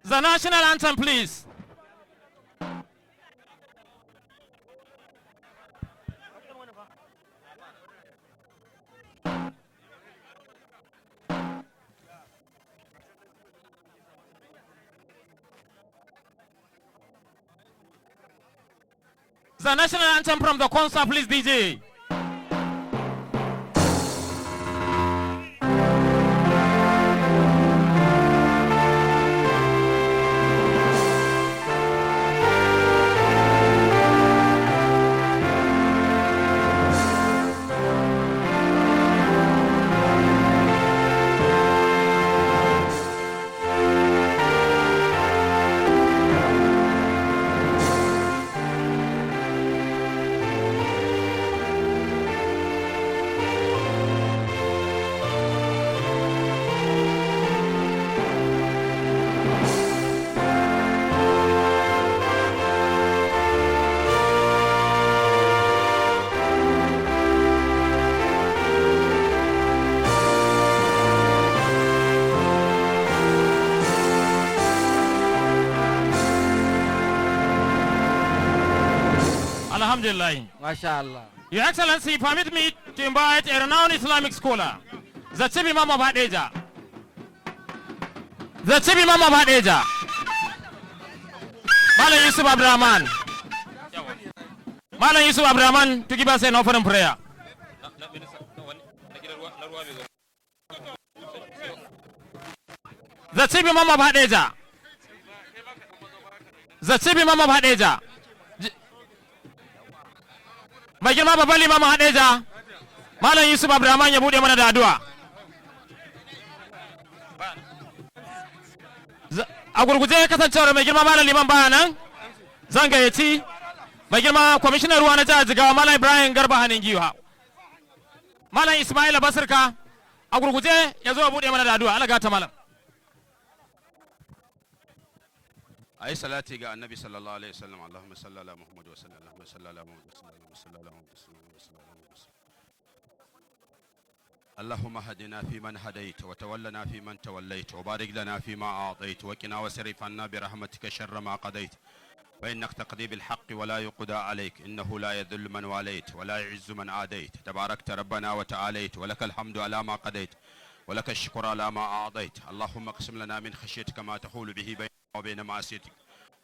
The national anthem, please. The national anthem from the concert, please, DJ. Alhamdulillah. MashaAllah. Your Excellency, permit me to invite a renowned Islamic scholar, the Chief Imam of Hadeja. The Chief Imam of Hadeja, Malam Yusuf Abdurrahman. Malam Yusuf Abdurrahman to give us an offering prayer. The Chief Imam of Hadeja. The Chief Imam of Hadeja. Mai girma babban limamin Hadeja, Malam Yusuf Abdurrahman ya bude mana da addu'a. A gurguje kasancewar mai girma Malam Liman baya nan, zan gayyaci mai girma kwamishinan ruwa na jihar Jigawa Malam Ibrahim Garba Haningiwa. Malam Ismaila Basirka a gurguje ya zo bude mana da addu'a. Allah gata malam. Ayi salati ga Annabi sallallahu alaihi wasallam. Allahumma salli ala Muhammad wa sallam. Allahumma salli ala Muhammad wa sallam. اللهم هدنا فيمن هديت وتولنا فيمن توليت وبارك لنا فيما أعطيت وقنا واصرف عنا برحمتك شر ما قضيت فإنك تقضي بالحق ولا يقضى عليك إنه لا يذل من واليت ولا يعز من عاديت تباركت ربنا وتعاليت ولك الحمد على ما قضيت ولك الشكر على ما أعطيت اللهم اقسم لنا من خشيتك ما تحول به بيننا وبين معصيتك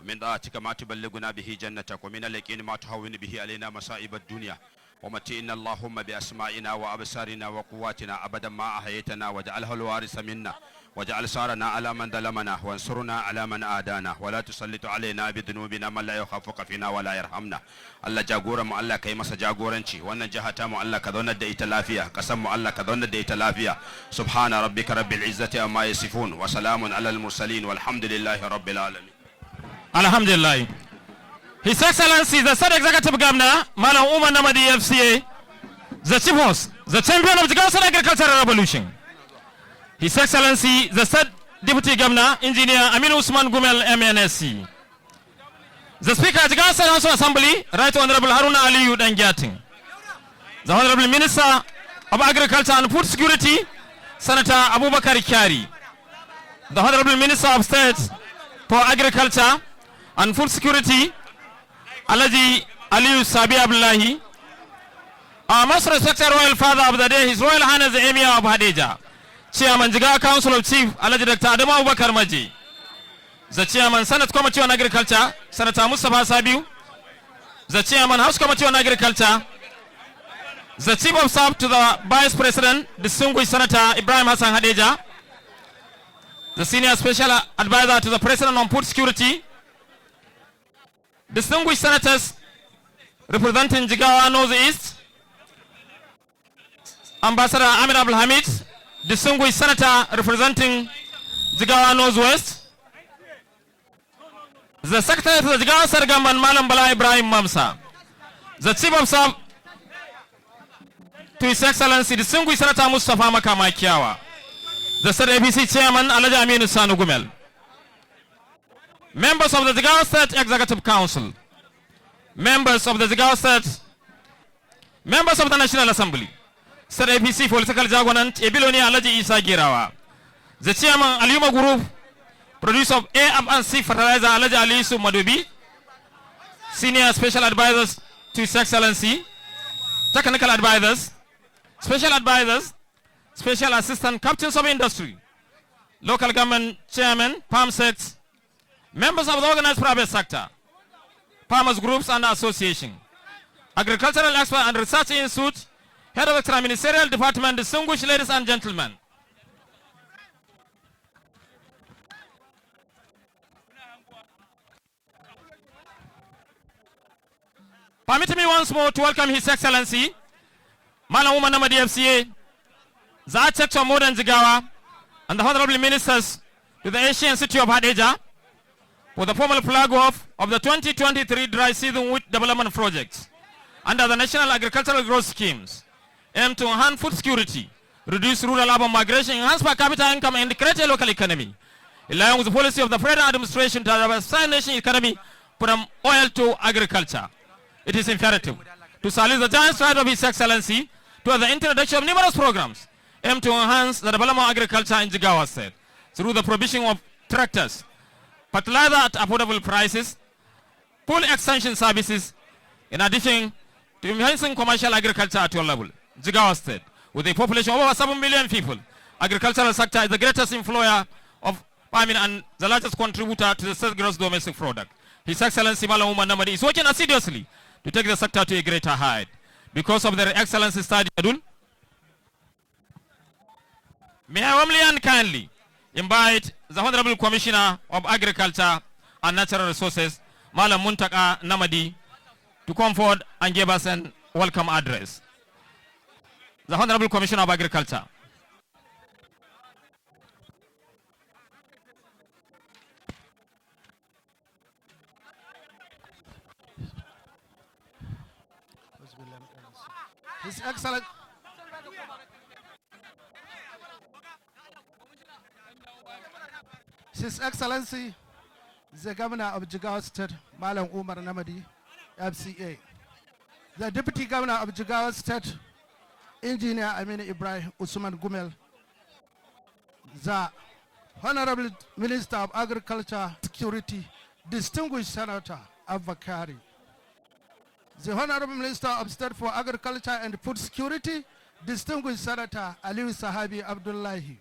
ومن طاعتك ما تبلغنا به جنتك ومن اليقين ما تهون به علينا مصائب الدنيا ومتئنا اللهم بأسمائنا وأبصارنا وقواتنا أبدا ما أحييتنا واجعله الوارث منا واجعل ثارنا على من ظلمنا وانصرنا على من عادانا ولا تسلط علينا بذنوبنا من لا يخافك فينا ولا يرحمنا الله جاغورا mu Allah kai masa jagoranci wannan jaha ta mu Allah ka zaunar da ita lafiya kasan mu Allah ka zaunar da ita lafiya subhana rabbika rabbil izzati amma yasifun wa salamun alal mursalin walhamdulillahi rabbil alamin. Alhamdulillah. His Excellency, the State Executive Governor, Malam Umar Namadi FCA, the Chief Host, the Champion of the Gaussian Agricultural Revolution. His Excellency, the State Deputy Governor, Engineer Amin Usman Gumel, MNSC. The Speaker of the Gaussian House Assembly, Right Honorable Haruna Aliyu Dangiating. The Honorable Minister of Agriculture and Food Security, Senator Abubakar Kyari. The Honorable Minister of State for Agriculture and Food Security, Alaji Aliyu Sabi Abdullahi. Our most respected royal father of the day, His Royal Highness the Emir of Hadeja, Chairman Jigawa Council of Chief, Alaji Dr. Adamu Abubakar Maji. The Chairman Senate Committee on Agriculture, Senator Mustafa Sabiu. The Chairman House Committee on Agriculture. The Chief of Staff to the Vice President, distinguished Senator Ibrahim Hassan Hadeja. The Senior Special Advisor to the President on Food Security. Distinguished Senators representing Jigawa North East, Ambassador Amir Abdul Hamid, distinguished Senator representing Jigawa North West, the Secretary to the Jigawa State Government Malam Bala Ibrahim Mamsa, the Chief of Staff to His Excellency distinguished Senator Mustafa Makama Kiawa, the State ABC Chairman Alaji Aminu Sanu Gumel, members of the Jigawa State Executive Council, members of the Jigawa State, members of the National Assembly, State APC Political Jagonant, Ebiloni Alaji Isa Girawa, the Chairman Aliuma Group, Producer of A&C fertilizer, Alaji Alisu Madobi. Senior Special Advisors to His Excellency. Technical Advisors. Special Advisors. Special Assistant Captains of Industry. Local Government Chairman, PAMSEX. Members of the organized private sector. Farmers Groups and Association. Agricultural Expert and Research Institute. Head of Extra Ministerial Department, distinguished ladies and gentlemen. Permit me once more to welcome His Excellency, Malam Umar Namadi FCA, the Architect of Modern Jigawa, and the Honorable Ministers to the Asian City of Hadejia for the formal flag off of the 2023 dry season wheat development projects under the National Agricultural Growth Schemes, aimed to enhance food security, reduce rural urban migration, enhance per capita income, and create a local economy, in line with the policy of the Federal Administration to diversify nation economy from oil to agriculture. It is imperative to salute the giant stride of His Excellency toward the introduction of numerous programs aimed to enhance the development of agriculture in Jigawa State through the provision of tractors, fertilizer at affordable prices, full extension services, in addition to enhancing commercial agriculture at your level. Jigawa State, with a population of over 7 million people, agricultural sector is the greatest employer of farming and the largest contributor to the state gross domestic product. His Excellency Malam Umar Namadi is working assiduously to take the sector to a greater height. Because of their excellence study, may I warmly and kindly invite the Honorable Commissioner of Agriculture and Natural Resources, Malam Muntaka Namadi, to come forward and give us a welcome address. The Honorable Commissioner of Agriculture. His Excellency, the Governor of Jigawa State, Malam Umar Namadi, FCA. The Deputy Governor of Jigawa State, Engineer Aminu Ibrahim Usman Gumel. The Honorable Minister of Agriculture, Security, Distinguished Senator Avakari. The Honorable Minister of State for Agriculture and Food Security, Distinguished Senator Aliu Sahabi Abdullahi.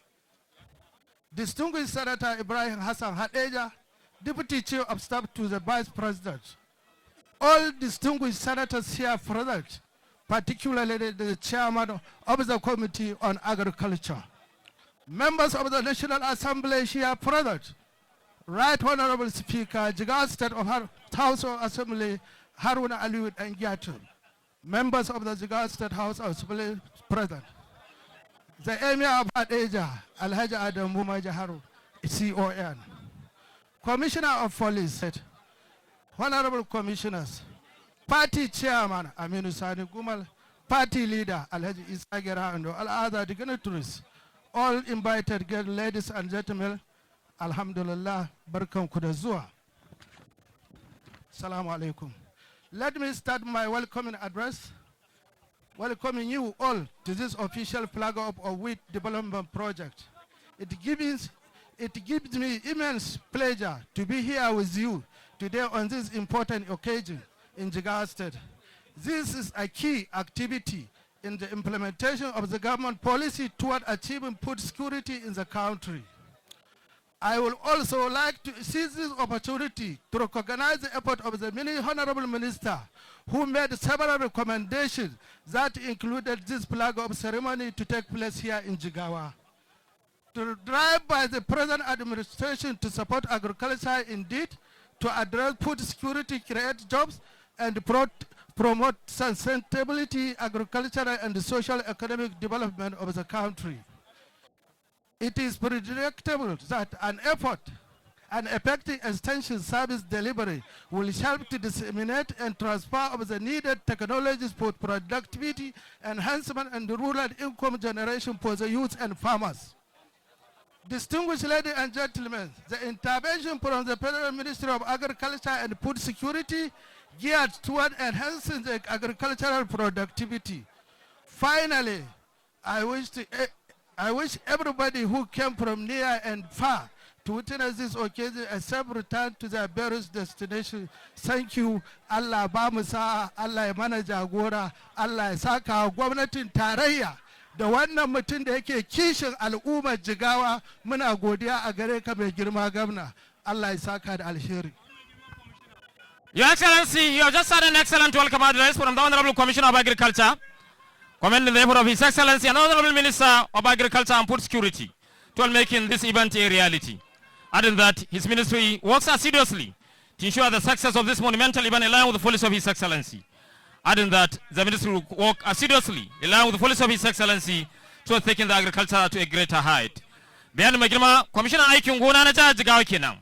Distinguished Senator Ibrahim Hassan Hadejia, Deputy Chief of Staff to the Vice President. All distinguished senators here present, particularly the Chairman of the Committee on Agriculture. Members of the National Assembly here present, Right Honorable Speaker, Jigawa State of House of Assembly, Haruna Aliu Dangyatu. Members of the Jigawa State House of Assembly present. The Emir of Hadejia, Alhaji Adam Muma Jaharu, CON. Commissioner of Police, Honorable Commissioners, Party Chairman Aminu Sani Gumal, Party Leader Alhaji Isa Gera and all other dignitaries, all invited guests, ladies and gentlemen, Alhamdulillah, Barkam Kudazua. Assalamu alaikum. Let me start my welcoming address, welcoming you all to this official flag up of wheat development project. It gives me immense pleasure to be here with you today on this important occasion in Jigawa State. This is a key activity in the implementation of the government policy toward achieving food security in the country. I would also like to seize this opportunity to recognize the effort of the many honorable minister who made several recommendations that included this flag of ceremony to take place here in Jigawa. To drive by the present administration to support agriculture indeed, to address food security, create jobs, and promote sustainability, agricultural and social economic development of the country. It is predictable that an effective extension service delivery will help to disseminate and transfer of the needed technologies for productivity enhancement and rural income generation for the youth and farmers. Distinguished ladies and gentlemen, the intervention from the Federal Ministry of Agriculture and Food Security geared toward enhancing the agricultural productivity. Finally, I wish everybody who came from near and far to witness this occasion except return to their various destinations. Thank you. Allah ba mu sa'a, Allah ya mana jagora, Allah ya saka gwamnatin tarayya da wannan mutum da yake kishin al'ummar Jigawa. Muna godiya a gare ka mai girma gwamna. Allah ya saka da alheri. Your Excellency, you have just had an excellent welcome address from the Honorable Commissioner of Agriculture, commending the effort of His Excellency and Honorable Minister of Agriculture and Food Security toward making this event a reality. Adding that his ministry works assiduously to ensure the success of this monumental event in line with the policy of His Excellency. Adding that the ministry will work assiduously in line with the policy of His Excellency toward taking the agriculture to a greater height. Bayan mai girma, Commissioner aikin gona na jihar Jigawa kenan.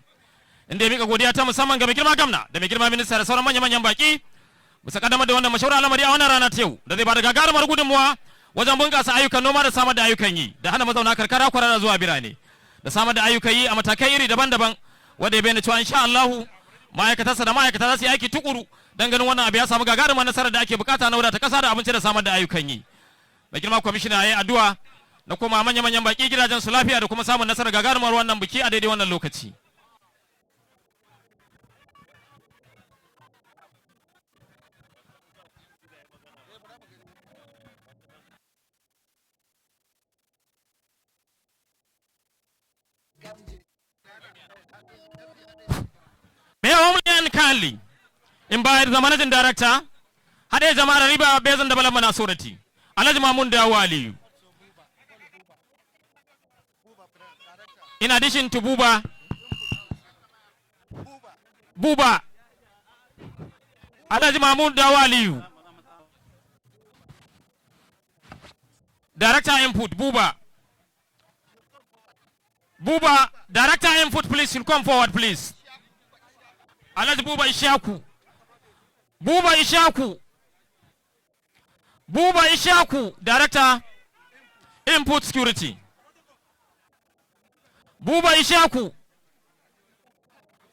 Inda ya mika godiya ta musamman ga mai girma gamna da mai girma minista da sauran manya-manyan baki bisa kaddamar da wannan mashawara al'amari a wannan rana ta yau da zai bada gagarumar gudunmuwa wajen bunƙasa ayyukan noma da samar da ayyukan yi da hana mazauna karkara kwarara zuwa birane da samar da ayyukan yi a matakai iri daban-daban wanda ya bayyana cewa insha Allah ma'aikatarsa da ma'aikata za su yi aiki tukuru dan ganin wannan abu ya samu gagarumar nasarar da ake bukata na wadata kasa da abinci da samar da ayyukan yi. Mai girma kwamishina ya yi addu'a na koma manya-manyan baki gidajen su lafiya da kuma samun nasarar gagarumar wannan biki a daidai wannan lokaci. May I humbly and kindly invite the Managing Director, Hade Jamara Riba Basin Development Authority, Alhaji Mamun Dawali. In addition to Buba, Alhaji Mamun Dawali, Director Input, Buba, Director Input, please, you'll come forward, please. Alhaji Buba Ishaku, Director Input Security. Buba Ishaku,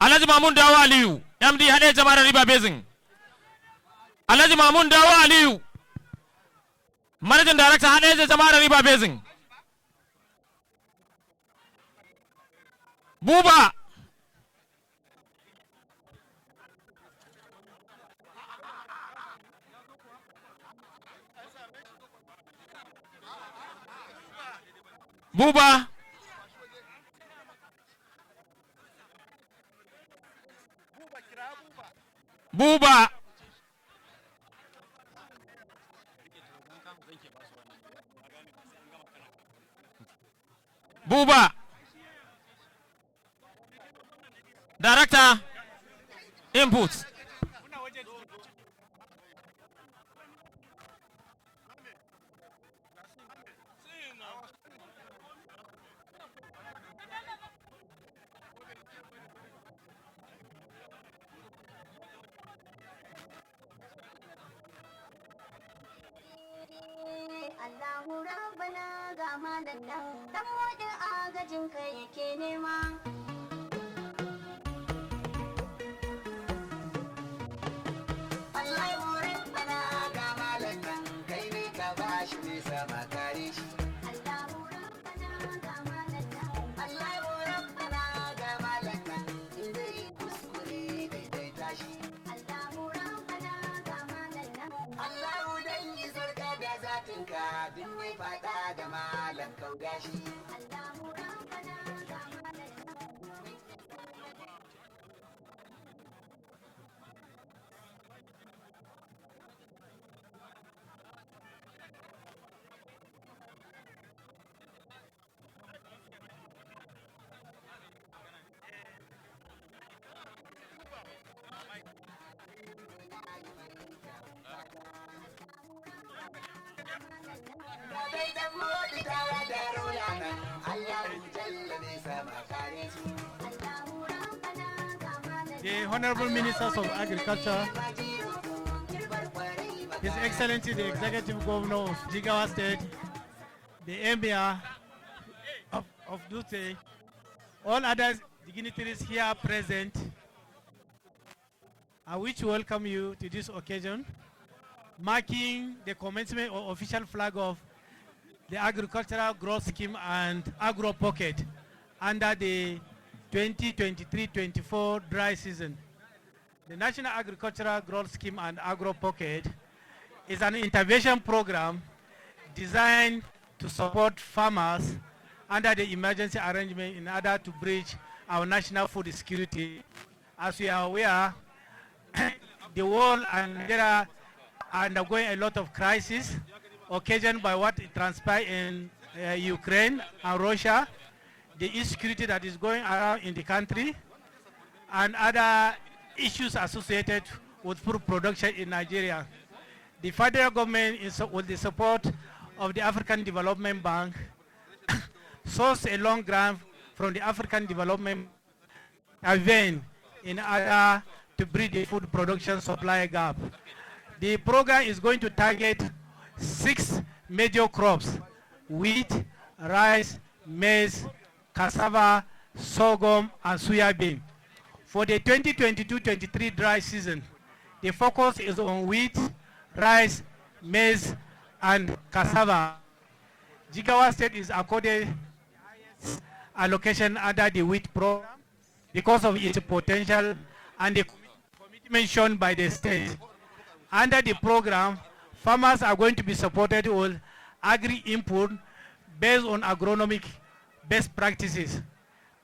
Alhaji Mamun Dawa Aliyu, MD Hade Jamara Riba Basin. Alhaji Mamun Dawa Aliyu, Managing Director Hade Jamara Riba Basin. Buba Buba Director Inputs. Allahu Rabbana ga malam nan dan wajen agajin kai yake nema. Allahu Rabbana ga malam nan kai ne ka bashi ne sama kare shi. Allahu Rabbana ga malam nan, Allahu Rabbana ga malam nan inda yi kuskure daidaita shi. Allahu Rabbana ga malam nan, Allahu dan yi zarga da zatinka duk mai fada da malam kauda shi. Allahu Rabbana ga malam nan. The Honorable Ministers of Agriculture, His Excellency the Executive Governor of Jigawa State, the Emir of Dutse, all other dignitaries here present, I wish to welcome you to this occasion, marking the commencement of official flag of the Agricultural Growth Scheme and AgroPocket under the 2023-24 dry season. The National Agricultural Growth Scheme and AgroPocket is an intervention program designed to support farmers under the emergency arrangement in order to bridge our national food security. As we are aware, the world and Nigeria are undergoing a lot of crisis occasioned by what transpired in Ukraine and Russia, the insecurity that is going around in the country, and other issues associated with food production in Nigeria. The federal government, with the support of the African Development Bank, sourced a long grant from the African Development Bank in order to bridge the food production supply gap. The program is going to target 6 major crops: wheat, rice, maize, cassava, sorghum, and soyabean. For the 2022-23 dry season, the focus is on wheat, rice, maize, and cassava. Jigawa State is accorded allocation under the wheat program because of its potential and the commitment shown by the state. Under the program, farmers are going to be supported with agri-input based on agronomic best practices.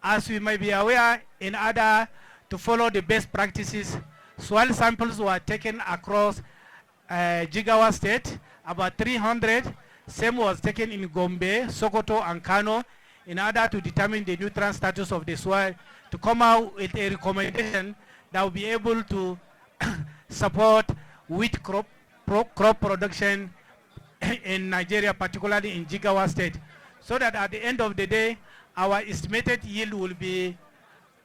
As we may be aware, in order to follow the best practices, soil samples were taken across Jigawa State, about 300. Same was taken in Gombe, Sokoto, and Kano in order to determine the nutrient status of the soil, to come out with a recommendation that will be able to support wheat crop production in Nigeria, particularly in Jigawa State, so that at the end of the day, our estimated yield will be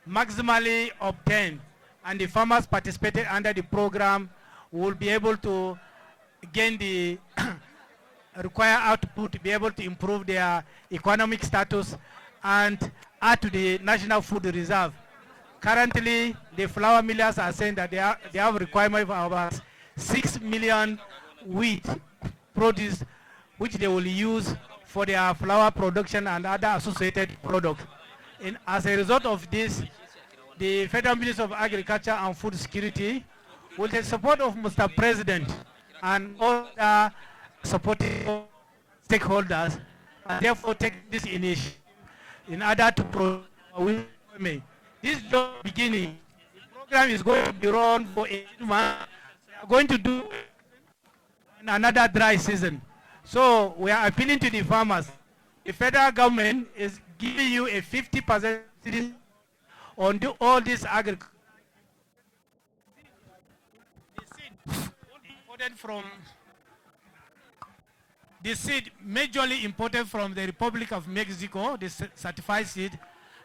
maximally obtained, and the farmers participated under the program will be able to gain the required output to be able to improve their economic status and add to the national food reserve. Currently, the flour millers are saying that they have a requirement of about 6 million wheat produce, which they will use for their flour production and other associated products. And as a result of this, the Federal Ministry of Agriculture and Food Security, with the support of Mr. President and all the supporting stakeholders, and therefore take this initiative in order to promote women. This is just beginning. The program is going to be run for 8 months. We are going to do another dry season. So we are appealing to the farmers. The federal government is giving you a 50% subsidy on all these agriculture. The seed majorly imported from the Republic of Mexico, the certified seed,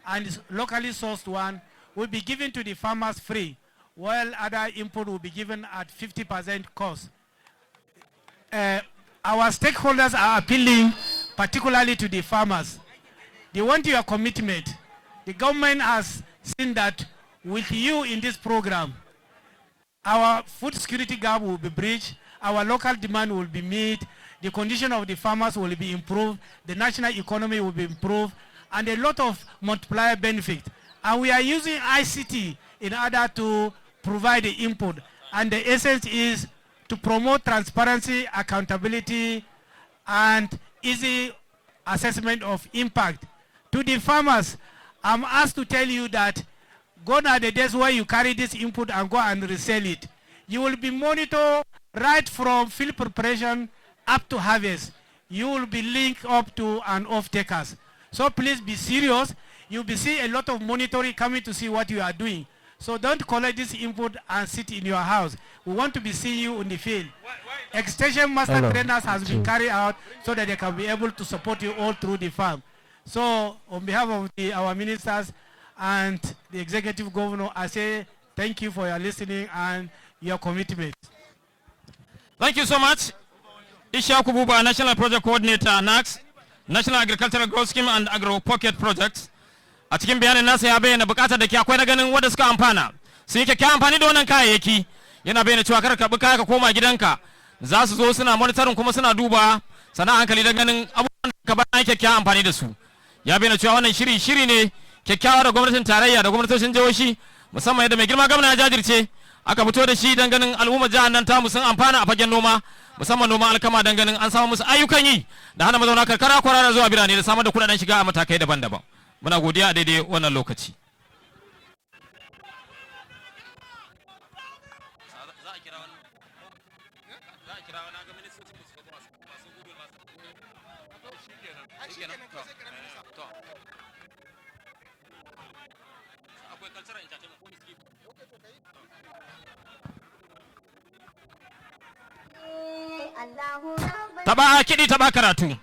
and this locally sourced one will be given to the farmers free, while other import will be given at 50% cost. Our stakeholders are appealing particularly to the farmers. They want your commitment. The government has seen that with you in this program, our food security gap will be bridged, our local demand will be met, the condition of the farmers will be improved, the national economy will be improved, and a lot of multiplier benefit. And we are using ICT in order to provide the input. And the essence is to promote transparency, accountability, and easy assessment of impact. To the farmers, I'm asked to tell you that gone are the days where you carry this input and go and resell it. You will be monitored right from field preparation up to harvest. You will be linked up to an off-takers. So please be serious. You'll be seeing a lot of monitoring coming to see what you are doing. So don't collect this input and sit in your house. We want to be seeing you in the field. Extension master trainers has been carried out so that they can be able to support you all through the farm. So on behalf of our ministers and the executive governor, I say thank you for your listening and your commitment. Thank you so much. Ishaku Buba, National Project Coordinator, NAGS, National Agricultural Growth Scheme and AgroPocket Projects. A cikin bayanin nasa ya bayyana bukatar da ke akwai na ganin wanda suka amfana. Sun yi kyakkyawan amfani da wannan kayayyaki. Yana bayyana cewa kar ka bi kaya ka koma gidanka. Za su zo suna monitoring kuma suna duba sana hankali da ganin abubuwan da ka bayan kyakkyawan amfani da su. Ya bayyana cewa wannan shiri ne kyakkyawa da gwamnatin tarayya da gwamnatocin jihohi musamman yadda mai girma gwamna ya jajirce aka fito da shi dan ganin al'ummar jihar nan tamu sun amfana a fagen noma musamman noman alkama dan ganin an samu musu ayyukan yi da hana mazauna karkara kwarara zuwa birane da samar da kudaden shiga a matakai daban-daban. Muna godiya a daidai wannan lokaci. Taba kiɗi taba karatu.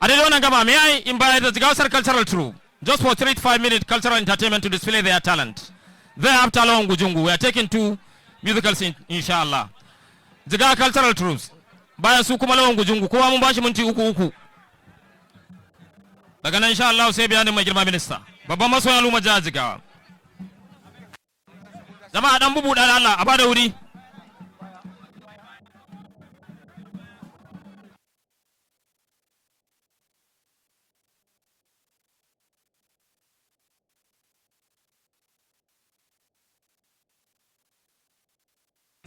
A daidai wannan gaba may I invite the Jigawa cultural troupe just for 3 to 5 minute cultural entertainment to display their talent. Thereafter along Gujungu we are taking 2 musical scenes inshallah. Jigawa cultural troops bayan su kuma lawan Gujungu kowa mun bashi minti uku. Daga nan inshallah sai bayanin mai girma minista. Babban masoyan al'umma jihar Jigawa. Jama'a dan bubuɗa da Allah a bada wuri.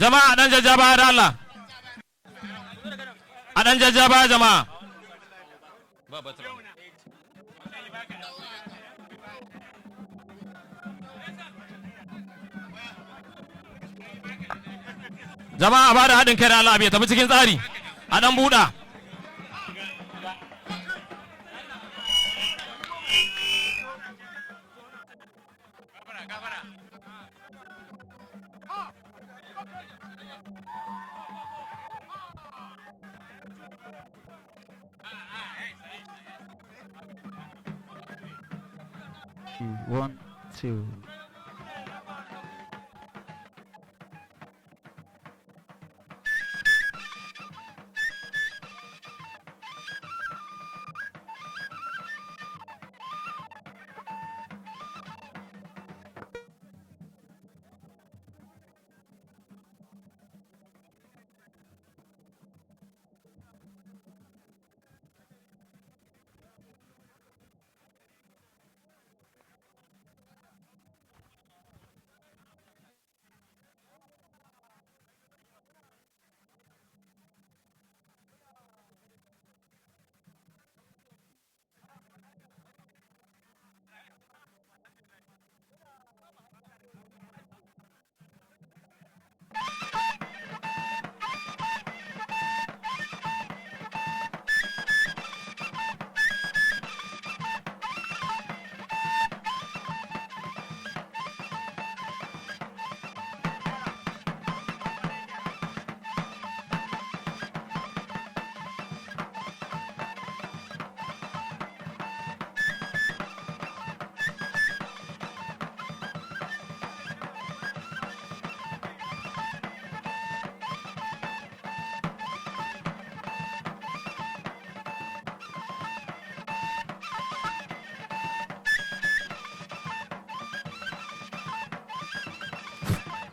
Jama'a dan jajjaba da Allah. A dan jajjaba jama'a. Jama'a ba da haɗin kai da Allah bai tafi cikin tsari. A dan buɗa. One, two.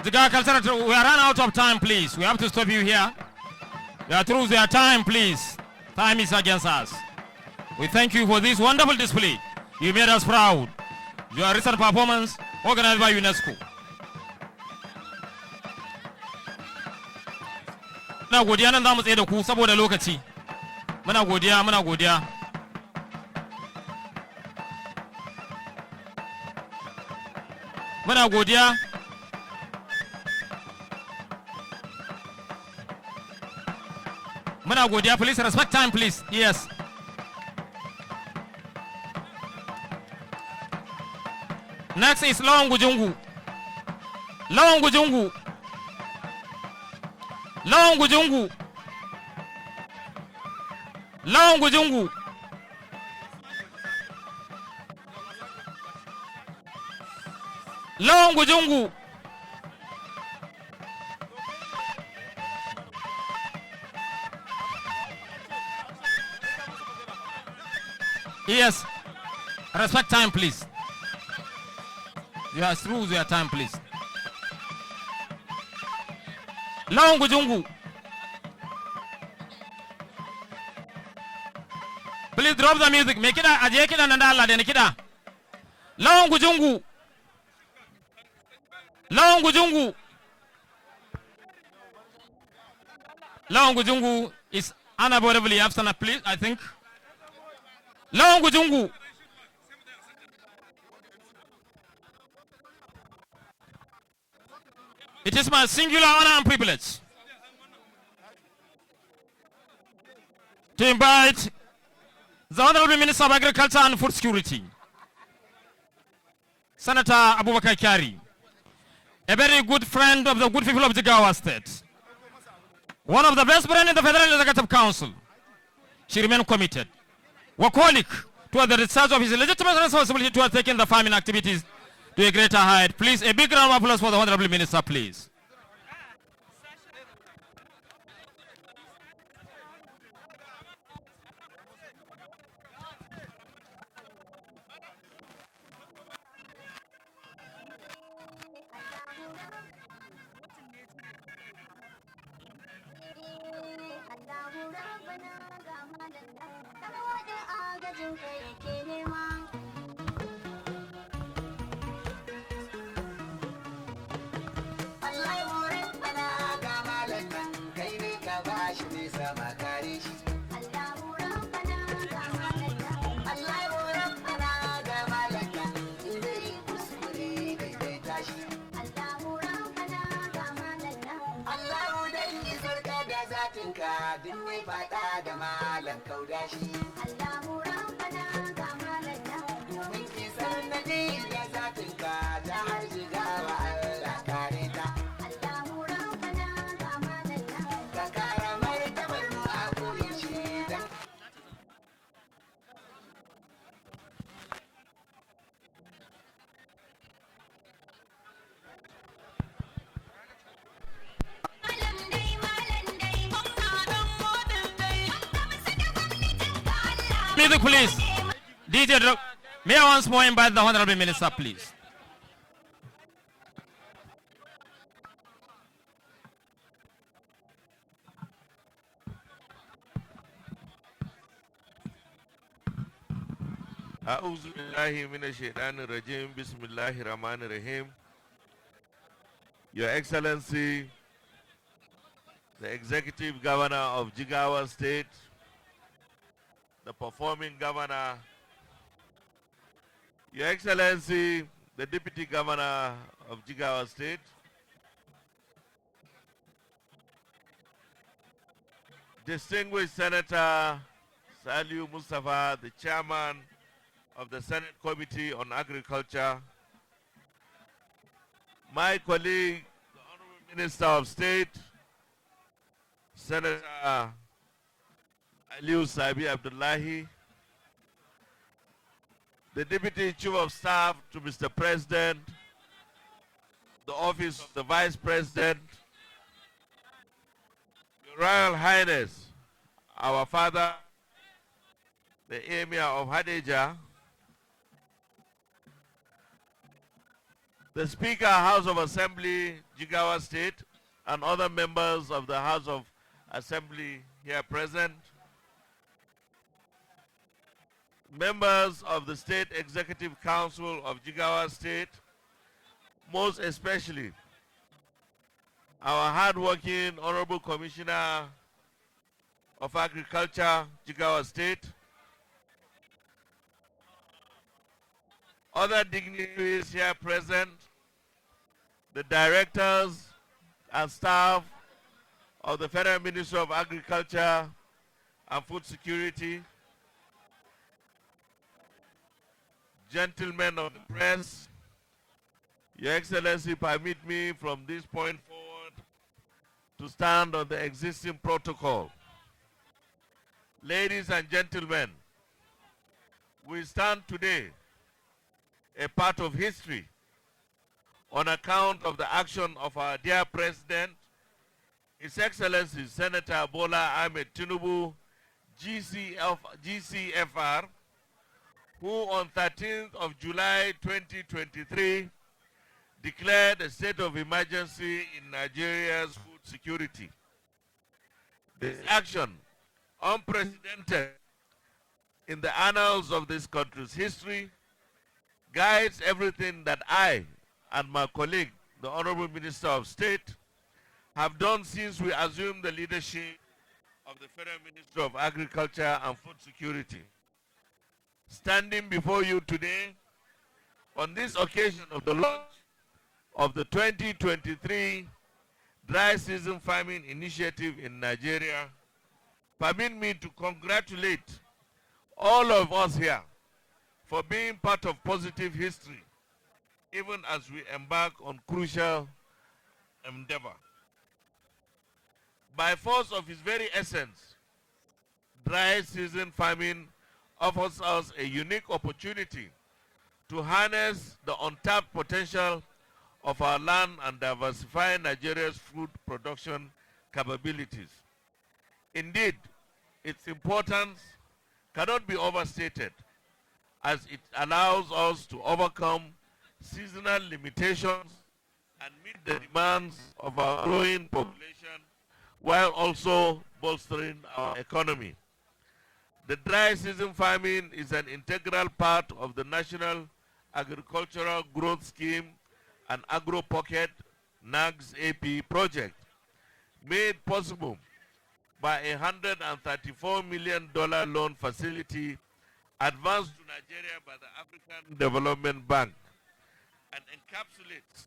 Jigawa cultural troupe, we are running out of time, please. We have to stop you here. We are through their time, please. Time is against us. We thank you for this wonderful display. You made us proud. Your recent performance organized by UNESCO. Muna godiya nan za mu tsaye da ku saboda lokaci. Muna godiya. Muna godiya Muna godiya, please respect time, please. Yes. Next is Lawan Gujungu. Lawan Gujungu. Lawan Gujungu. Lawan Gujungu. Lawan Gujungu. Yes. Respect time, please. You are through your time, please. Lawan Gujungu. Please drop the music. Make it a kiɗa nan da Allah da ni kiɗa. Lawan Gujungu. Lawan Gujungu. Lawan Gujungu is unavoidably absent, please, I think. Lawan Gujungu. It is my singular honor and privilege to invite the Honorable Minister of Agriculture and Food Security, Senator Abubakar Kyari, a very good friend of the good people of Jigawa State, one of the best brains in the Federal Executive Council. She remained committed, workaholic toward the discharge of his legitimate responsibility toward taking the farming activities to a greater height. Please, a big round of applause for the Honorable Minister, please. Music, please. DJ, may I once more invite the Honorable Minister, please. A'udhu billahi minash shaitanir rajim. Bismillahir rahmanir rahim. Your Excellency, the Executive Governor of Jigawa State, the performing governor, Your Excellency, the Deputy Governor of Jigawa State, distinguished Senator Saliu Mustafa, the Chairman of the Senate Committee on Agriculture, my colleague, the Honorable Minister of State, Senator Aliu Sabi Abdullahi, the Deputy Chief of Staff to Mr. President, the Office of the Vice President, Your Royal Highness, our Father, the Emir of Hadejia, the Speaker, House of Assembly, Jigawa State, and other members of the House of Assembly here present, members of the State Executive Council of Jigawa State, most especially our hardworking Honorable Commissioner of Agriculture, Jigawa State, other dignitaries here present, the directors and staff of the Federal Ministry of Agriculture and Food Security, gentlemen of the press, Your Excellency, permit me from this point forward to stand on the existing protocol. Ladies and gentlemen, we stand today a part of history on account of the action of our dear President, His Excellency Senator Bola Ahmed Tinubu, GCFR, who on 13th of July 2023 declared a state of emergency in Nigeria's food security. This action, unprecedented in the annals of this country's history, guides everything that I and my colleague, the Honorable Minister of State, have done since we assumed the leadership of the Federal Ministry of Agriculture and Food Security. Standing before you today on this occasion of the launch of the 2023 Dry Season Farming Initiative in Nigeria, permit me to congratulate all of us here for being part of positive history, even as we embark on crucial endeavor. By force of its very essence, dry season farming offers us a unique opportunity to harness the untapped potential of our land and diversify Nigeria's food production capabilities. Indeed, its importance cannot be overstated, as it allows us to overcome seasonal limitations and meet the demands of our growing population while also bolstering our economy. The dry season farming is an integral part of the National Agricultural Growth Scheme and AgroPocket NAGS-AP project, made possible by a $134 million loan facility advanced to Nigeria by the African Development Bank, and encapsulates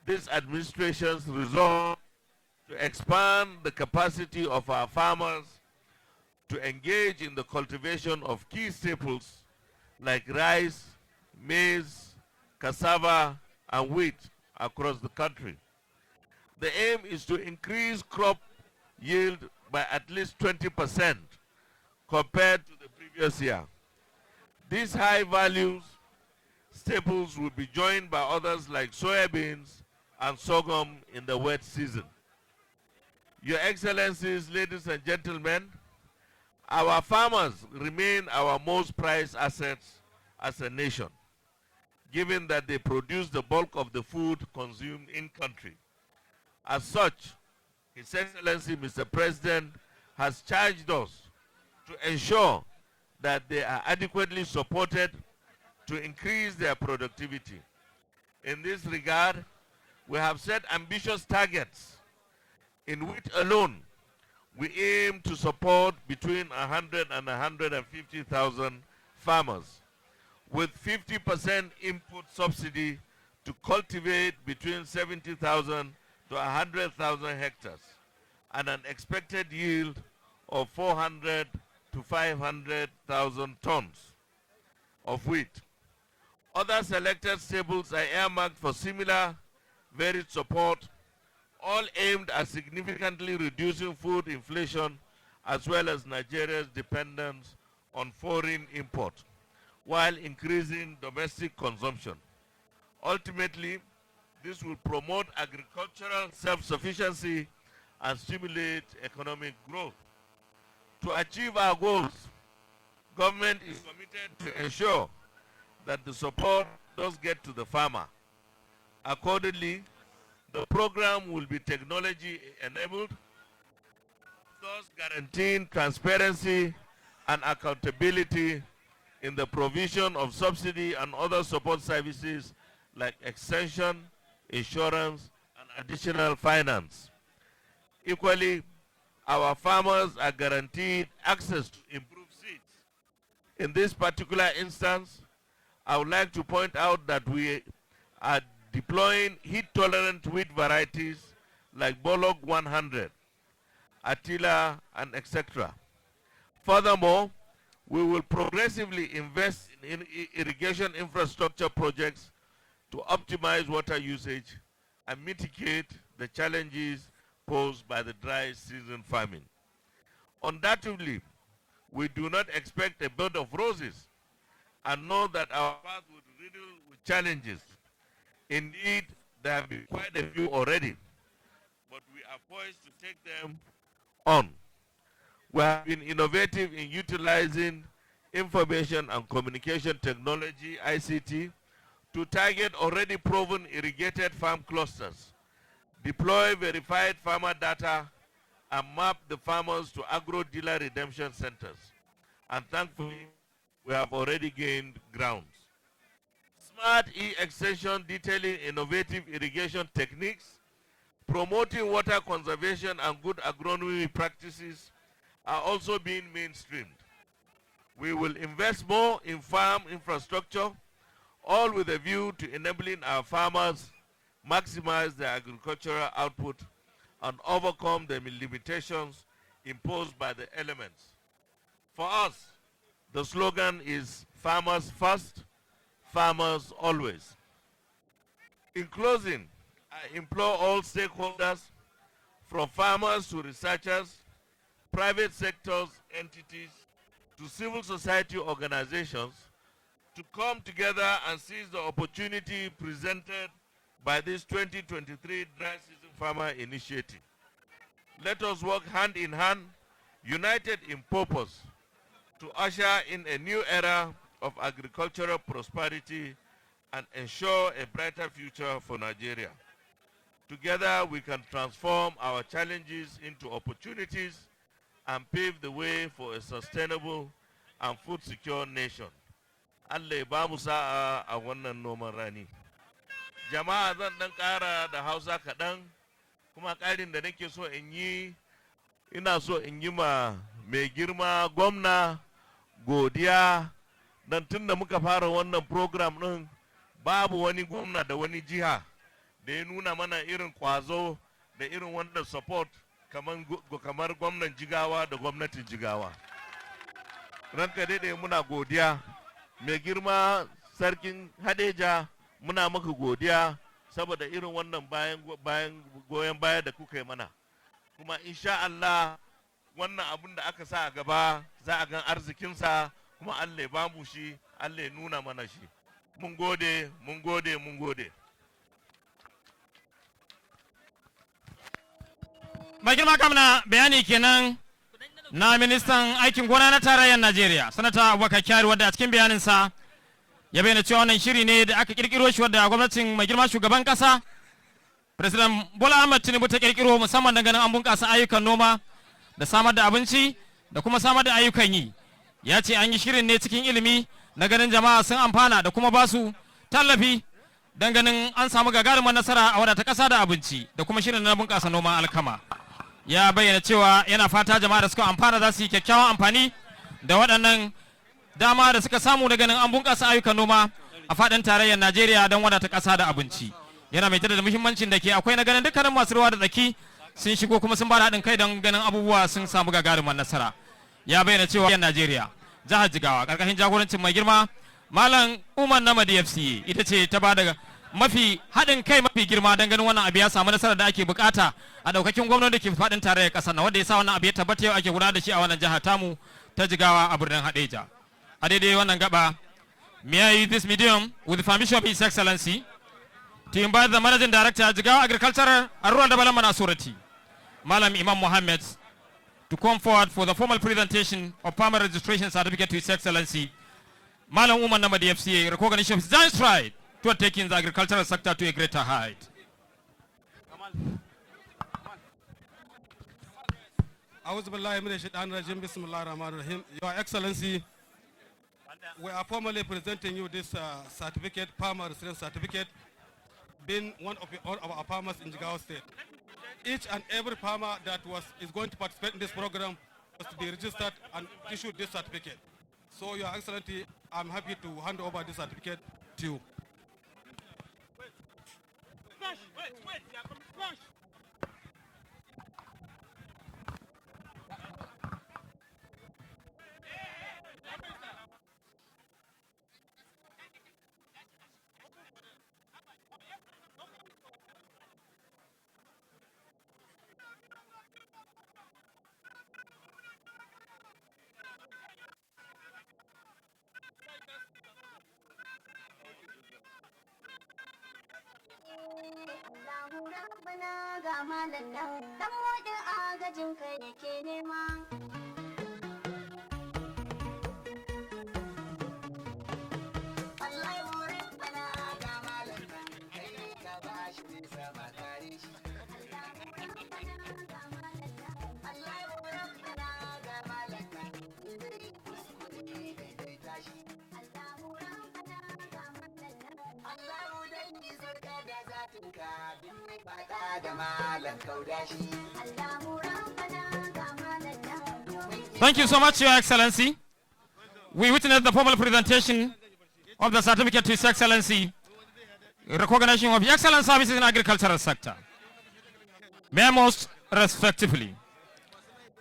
this administration's resolve to expand the capacity of our farmers to engage in the cultivation of key staples like rice, maize, cassava, and wheat across the country. The aim is to increase crop yield by at least 20% compared to the previous year. These high values staples will be joined by others like soyabeans and sorghum in the wet season. Your Excellencies, ladies and gentlemen, our farmers remain our most prized assets as a nation, given that they produce the bulk of the food consumed in country. As such, His Excellency Mr. President has charged us to ensure that they are adequately supported to increase their productivity. In this regard, we have set ambitious targets. In wheat alone, we aim to support between 100 and 150,000 farmers, with 50% input subsidy to cultivate between 70,000 to 100,000 hectares, and an expected yield of 400 to 500,000 tons of wheat. Other selected staples are earmarked for similar varied support, all aimed at significantly reducing food inflation as well as Nigeria's dependence on foreign import, while increasing domestic consumption. Ultimately, this will promote agricultural self-sufficiency and stimulate economic growth. To achieve our goals, government is committed to ensure that the support does get to the farmer. Accordingly, the program will be technology-enabled, thus guaranteeing transparency and accountability in the provision of subsidy and other support services like extension, insurance, and additional finance. Equally, our farmers are guaranteed access to improved seeds. In this particular instance, I would like to point out that we are deploying heat-tolerant wheat varieties like Bolog 100, Attila, and etc. Furthermore, we will progressively invest in irrigation infrastructure projects to optimize water usage and mitigate the challenges posed by the dry season farming. Undoubtedly, we do not expect a bed of roses and know that our path will be riddled with challenges. Indeed, there have been quite a few already, but we are poised to take them on. We have been innovative in utilizing information and communication technology, ICT, to target already proven irrigated farm clusters, deploy verified farmer data, and map the farmers to agro-dealer redemption centers. And thankfully, we have already gained grounds. Smart e-extension detailing innovative irrigation techniques, promoting water conservation and good agronomy practices are also being mainstreamed. We will invest more in farm infrastructure, all with a view to enabling our farmers maximize their agricultural output and overcome the limitations imposed by the elements. For us, the slogan is farmers first, farmers always. In closing, I implore all stakeholders, from farmers to researchers, private sectors, entities, to civil society organizations, to come together and seize the opportunity presented by this 2023 Dry Season Farmer Initiative. Let us work hand in hand, united in purpose, to usher in a new era of agricultural prosperity and ensure a brighter future for Nigeria. Together we can transform our challenges into opportunities and pave the way for a sustainable and food secure nation. Allah ya ba mu sa'a a wannan noman rani. Jama'a zan dan ƙara da Hausa kaɗan, kuma ƙarin da nake so in yi, ina so in yi ma mai girma gwamna godiya, dan tun da muka fara wannan program ɗin babu wani gwamna da wani jiha da ya nuna mana irin kwazo da irin wannan support kamar gwamnan Jigawa da gwamnatin Jigawa. Ranka daidai muna godiya, mai girma sarkin Hadeja muna maka godiya saboda irin wannan goyon baya da kuka yi mana. Kuma insha Allah wannan abin da aka sa a gaba za a gan arzikinsa, kuma Allah ya bamu shi, Allah ya nuna mana shi. Mun gode, mun gode, mun gode. Mai girma kamna bayani kenan na ministan aikin gona na tarayyar Najeriya, Sanata Abubakar Kyari, wadda a cikin bayaninsa ya bayyana cewa wannan shiri ne da aka kirkiro shi wadda gwamnatin mai girma shugaban kasa President Bola Ahmed Tinubu ta kirkiro musamman da ganin an bunƙasa ayyukan noma da samar da abinci da kuma samar da ayyukan yi. Ya ce an yi shirin ne cikin ilimi na ganin jama'a sun amfana da kuma basu tallafi don ganin an samu gagarumar nasara a wadata ƙasa da abinci da kuma shirin na bunƙasa noman alkama. Ya bayyana cewa yana fata jama'a da suka amfana za su yi kyakkyawan amfani da waɗannan dama da suka samu da ganin an bunƙasa ayyukan noma a faɗin tarayyar Najeriya don wadata ƙasa da abinci. Yana mai da muhimmancin da ke akwai na ganin dukkanin masu ruwa da tsaki sun shigo kuma sun ba da haɗin kai don ganin abubuwa sun samu gagarumar nasara. Ya bayyana cewa Najeriya, jihar Jigawa, ƙarƙashin jagorancin mai girma Malam Umar Namadi FCA ita ce ta ba da mafi haɗin kai mafi girma don ganin wannan abu ya samu nasarar da ake bukata a ɗaukakin gwamnati da ke faɗin tarayyar ƙasar nan, wanda ya sa wannan abu ya tabbata yau ake gudanar da shi a wannan jihar tamu ta Jigawa a birnin Hadeja. A daidai wannan gaba, may I use this medium with the permission of His Excellency to invite the Managing Director, Jigawa Agricultural and Rural Development Authority, Malam Imam Mohammed, to come forward for the formal presentation of farmer registration certificate to His Excellency, Malam Umar Namadi FCA, recognition of his giant stride toward taking the agricultural sector to a greater height. Your Excellency, we are formally presenting you this certificate, farmer registration certificate, being one of our farmers in Jigawa State. Each and every farmer that is going to participate in this program must be registered and issued this certificate. So, Your Excellency, I'm happy to hand over this certificate to you. Rabbana ga malam nan dan wadin agajin kai yake nema. Allah ya rabbana ga malam nan kai ne ka bashi ne sama kare shi. Allah ya rabbana ga malam nan zai kuskure dai tashi. Allah ya rabbana ga malam nan Thank you so much, Your Excellency. We witnessed the formal presentation of the certificate to His Excellency, recognition of excellent services in agricultural sector. May I most respectively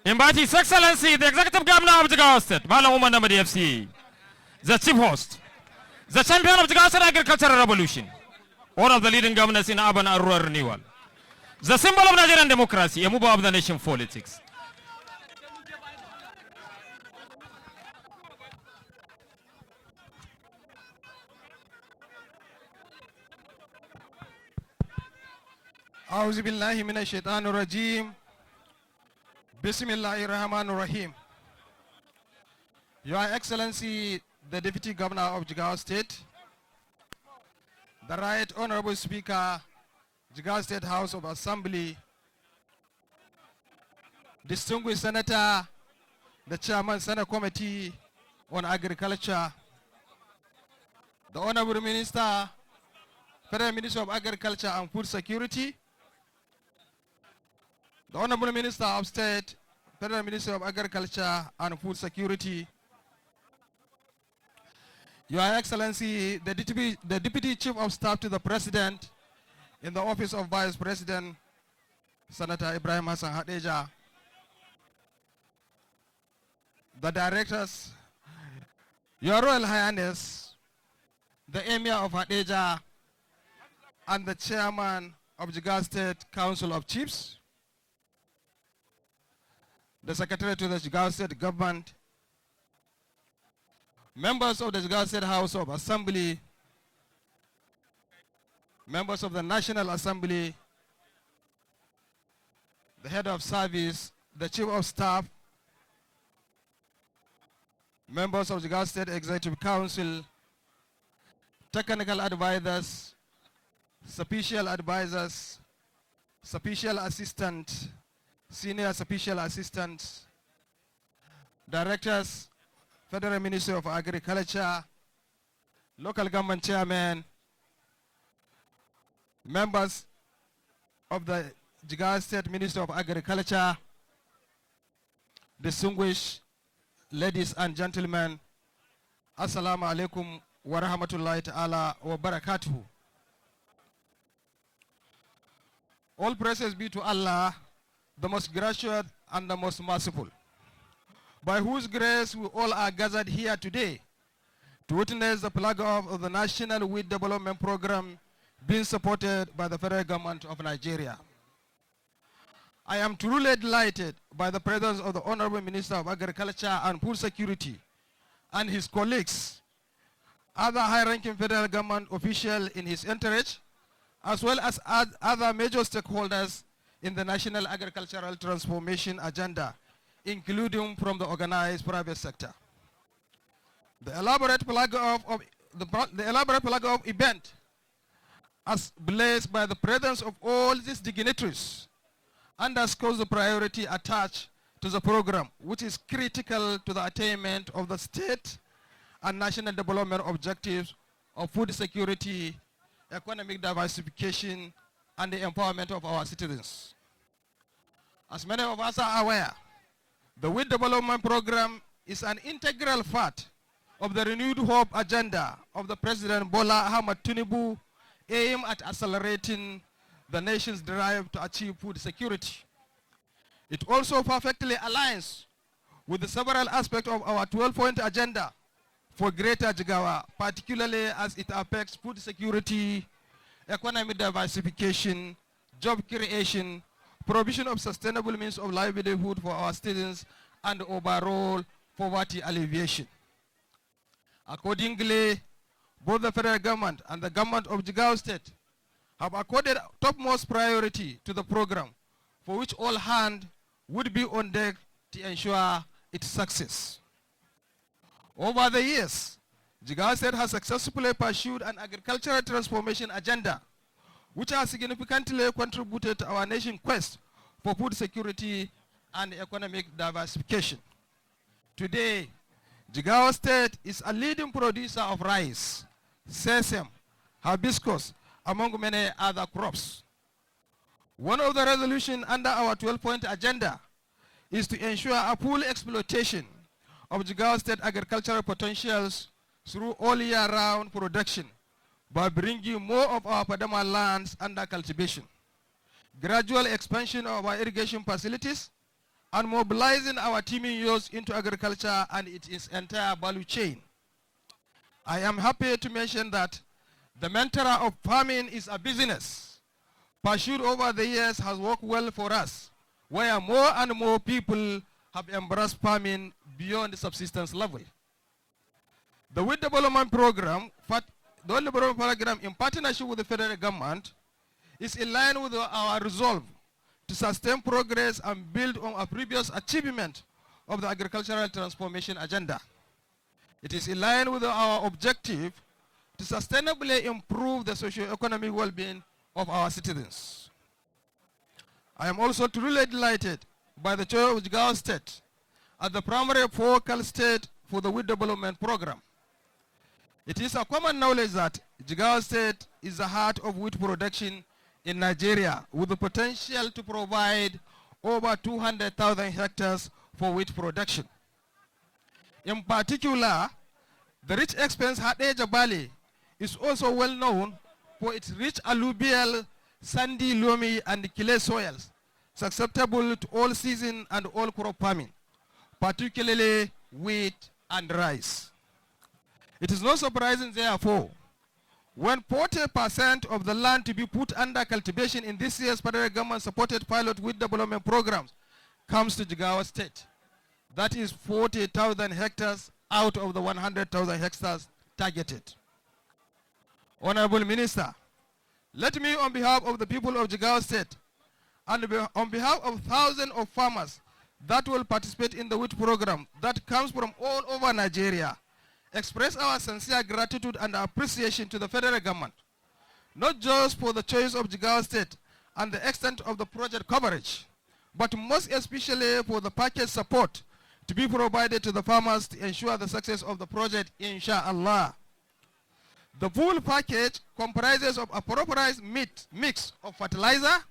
invite His Excellency, the Executive Governor of Jigawa State, Malam Umar Namadi FCA, the Chief Host, the champion of Jigawa State Agricultural Revolution, one of the leading governors in urban and rural renewal, the symbol of Nigerian democracy, a mover of the nation politics. أعوذ بالله من الشيطان الرجيم بسم الله الرحمن الرحيم. Your Excellency, the Deputy Governor of Jigawa State, the Right Honorable Speaker, Jigawa State House of Assembly, distinguished Senator, the Chairman Senate Committee on Agriculture, the Honorable Minister, Federal Minister of Agriculture and Food Security, the Honorable Minister of State, Federal Minister of Agriculture and Food Security, Your Excellency, the Deputy Chief of Staff to the President in the Office of Vice President, Senator Ibrahim Hassan Hadeja, the Directors, Your Royal Highness, the Emir of Hadeja, and the Chairman of Jigawa State Council of Chiefs, the Secretary to the Jigawa State Government, members of the Jigawa State House of Assembly, members of the National Assembly, the Head of Service, the Chief of Staff, members of the Jigawa State Executive Council, technical advisors, special advisors, special assistant, senior special assistants, directors, Federal Ministry of Agriculture, local government chairman, members of the Jigawa State Ministry of Agriculture, distinguished ladies and gentlemen, Assalamu alaikum wa rahmatullahi ta'ala wa barakatuhu. All praises be to Allah, the most gracious and the most merciful, by whose grace we all are gathered here today to witness the flag off of the National Wheat Development Program being supported by the federal government of Nigeria. I am truly delighted by the presence of the Honorable Minister of Agriculture and Food Security and his colleagues, other high-ranking federal government officials in his entourage, as well as other major stakeholders in the national agricultural transformation agenda, including from the organized private sector. The elaborate flag of event, as blessed by the presence of all these dignitaries, underscores the priority attached to the program, which is critical to the attainment of the state and national development objectives of food security, economic diversification, and the empowerment of our citizens. As many of us are aware, the Wheat Development Program is an integral part of the renewed hope agenda of the President Bola Ahmed Tinubu, aimed at accelerating the nation's drive to achieve food security. It also perfectly aligns with the several aspects of our 12-point agenda for Greater Jigawa, particularly as it affects food security, economic diversification, job creation, provision of sustainable means of livelihood for our students, and overall poverty alleviation. Accordingly, both the federal government and the government of Jigawa State have accorded topmost priority to the program, for which all hands would be on deck to ensure its success. Over the years, Jigawa State has successfully pursued an agricultural transformation agenda, which has significantly contributed to our nation's quest for food security and economic diversification. Today, Jigawa State is a leading producer of rice, sesame, hibiscus, among many other crops. One of the resolutions under our 12-point agenda is to ensure a full exploitation of Jigawa State agricultural potentials through all year-round production by bringing more of our Padama lands under cultivation, gradual expansion of our irrigation facilities, and mobilizing our teeming youth into agriculture and its entire value chain. I am happy to mention that the mantra of farming is a business pursued over the years has worked well for us, where more and more people have embraced farming beyond the subsistence level. The Wheat Development Program, in partnership with the federal government, is in line with our resolve to sustain progress and build on a previous achievement of the agricultural transformation agenda. It is in line with our objective to sustainably improve the socio-economic well-being of our citizens. I am also truly delighted by the choice of Jigawa State as the primary focal state for the Wheat Development Program. It is a common knowledge that Jigawa State is the heart of wheat production in Nigeria, with the potential to provide over 200,000 hectares for wheat production. In particular, the rich expanse Hadeja Valley is also well known for its rich alluvial, sandy, loamy, and clay soils, susceptible to all season and all crop farming, particularly wheat and rice. It is not surprising, therefore, when 40% of the land to be put under cultivation in this year's federal government-supported pilot wheat development programs comes to Jigawa State. That is 40,000 hectares out of the 100,000 hectares targeted. Honorable Minister, let me, on behalf of the people of Jigawa State and on behalf of thousands of farmers that will participate in the wheat program that comes from all over Nigeria, express our sincere gratitude and appreciation to the federal government, not just for the choice of Jigawa State and the extent of the project coverage, but most especially for the package support to be provided to the farmers to ensure the success of the project, inshallah. The full package comprises of a properized mix of fertilizer,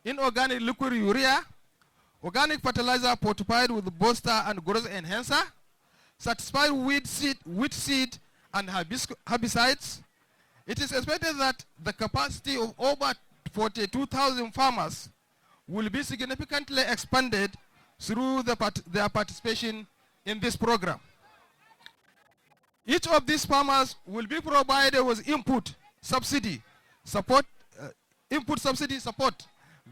inorganic liquid urea, organic fertilizer fortified with booster and growth enhancer, certified wheat seed and herbicides. It is expected that the capacity of over 42,000 farmers will be significantly expanded through their participation in this program. Each of these farmers will be provided with input subsidy support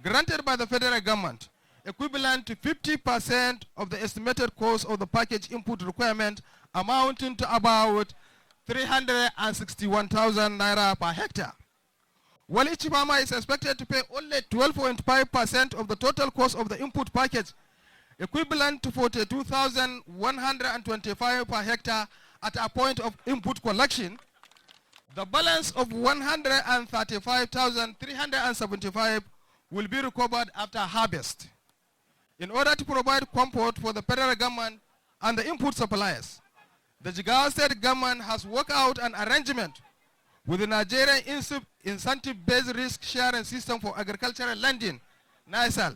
granted by the federal government, equivalent to 50% of the estimated cost of the package input requirement, amounting to about 361,000 naira per hectare. While each farmer is expected to pay only 12.5% of the total cost of the input package, equivalent to 42,125 per hectare at a point of input collection, the balance of 135,375 will be recovered after harvest. In order to provide comfort for the federal government and the input suppliers, the Jigawa State government has worked out an arrangement with the Nigerian Incentive-Based Risk Sharing System for Agricultural Lending, NAGS-AP,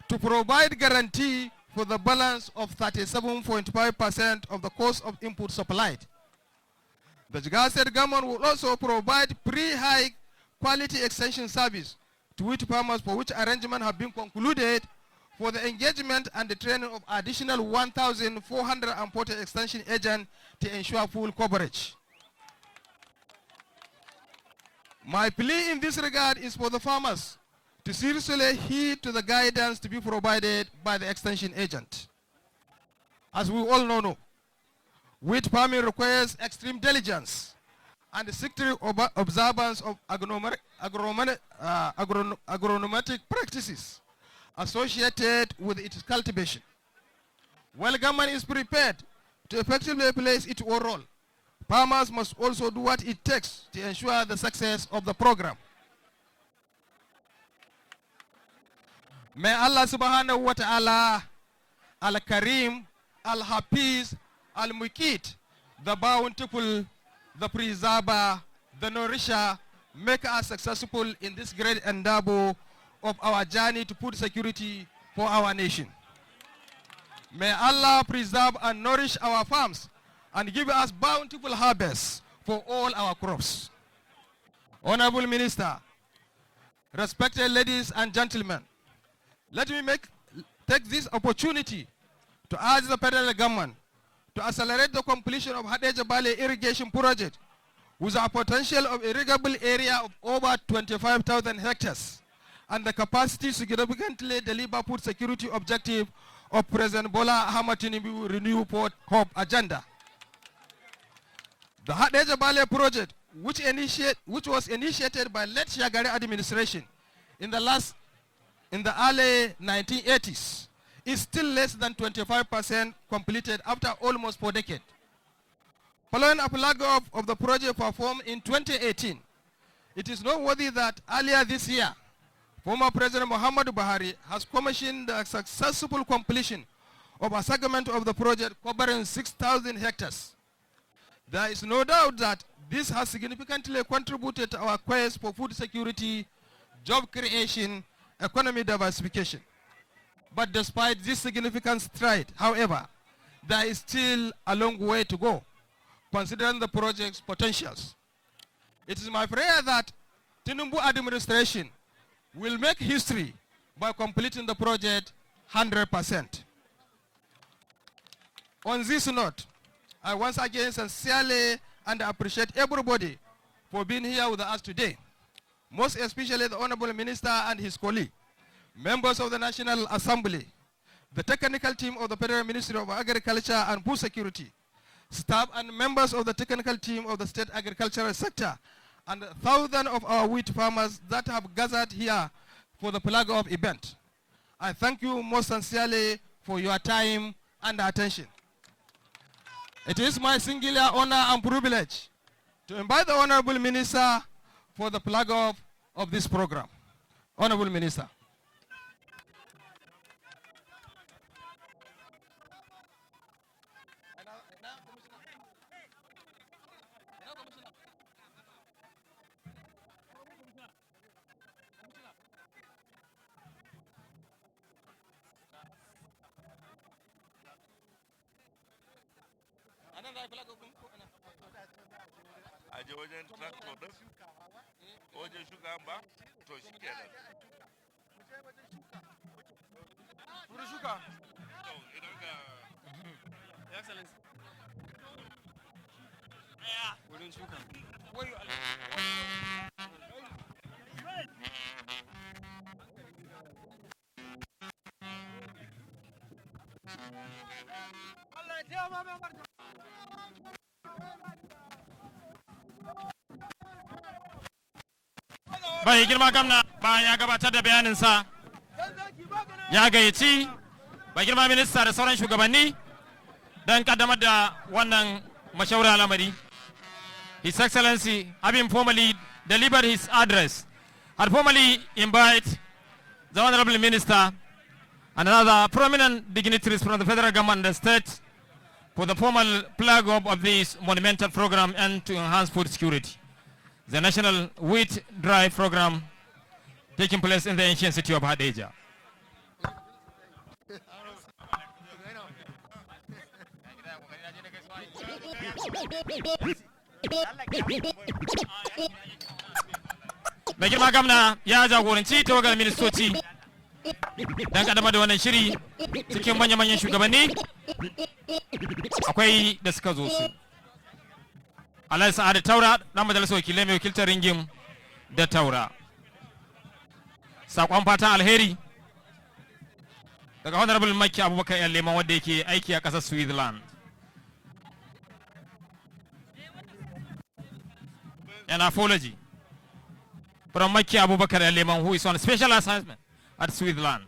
to provide guarantee for the balance of 37.5% of the cost of input supplied. The Jigawa State government will also provide pre-high quality extension service to wheat farmers, for which arrangement have been concluded for the engagement and the training of additional 1,440 extension agents to ensure full coverage. My plea in this regard is for the farmers to seriously heed to the guidance to be provided by the extension agent. As we all know, wheat farming requires extreme diligence and the strict observance of agronomic practices associated with its cultivation. While government is prepared to effectively play its role, farmers must also do what it takes to ensure the success of the program. May Allah subhanahu wa ta'ala, Al-Karim, Al-Hafiz, Al-Muqit, the bountiful, the preserver, the nourisher, make us successful in this great endeavor of our journey to food security for our nation. May Allah preserve and nourish our farms and give us bountiful harvests for all our crops. Honorable Minister, respected ladies and gentlemen, let me take this opportunity to urge the federal government to accelerate the completion of Hadeja Valley irrigation project with a potential of irrigable area of over 25,000 hectares and the capacity to significantly deliver food security objective of President Bola Ahmed Tinubu Renew Port Hope agenda. The Hadeja Valley project, which was initiated by late Shagari administration in the early 1980s, is still less than 25% completed after almost 4 decades. Following a flag off of the project performed in 2018, it is noteworthy that earlier this year, former President Muhammadu Buhari has commissioned the successful completion of a segment of the project covering 6,000 hectares. There is no doubt that this has significantly contributed to our quest for food security, job creation, economic diversification. But despite this significant stride, however, there is still a long way to go, considering the project's potentials. It is my prayer that Tinubu administration will make history by completing the project 100%. On this note, I once again sincerely and appreciate everybody for being here with us today, most especially the Honorable Minister and his colleague, members of the National Assembly, the technical team of the Federal Ministry of Agriculture and Food Security, staff and members of the technical team of the state agricultural sector, and thousands of our wheat farmers that have gathered here for the flag off event. I thank you most sincerely for your time and attention. It is my singular honor and privilege to invite the Honorable Minister for the flag off of this program. Honorable Minister. Aje wajen tractor din wajen shuka ba to shi kenan wurin shuka to idan ga excellence wurin shuka wayo Allah ya taimaka mai bai girma gamna bayan ya gabatar da bayaninsa ya gayyaci bai girma minista da sauran shugabanni don kaddamar da wannan mashaura lamari. His Excellency, having formally delivered his address, had formally invited the Honorable Minister and other prominent dignitaries from the federal government and the state for the formal flag off of this monumental program and to enhance food security. The National Wheat Drive Program taking place in the ancient city of Hadeja. Mai girma gamna ya jagoranci tawagar ministoci don kaddamar da wannan shiri cikin manya-manyan shugabanni akwai da suka zo su. Alhaji Sa'adu Taura dan majalisar wakilai mai wakiltar ringin da Taura. Sakon fatan alheri daga Honorable Makki Abubakar yan Leman wanda yake aiki a ƙasar Switzerland. An apology from Makki Abubakar yan Leman, who is on special assignment at Switzerland.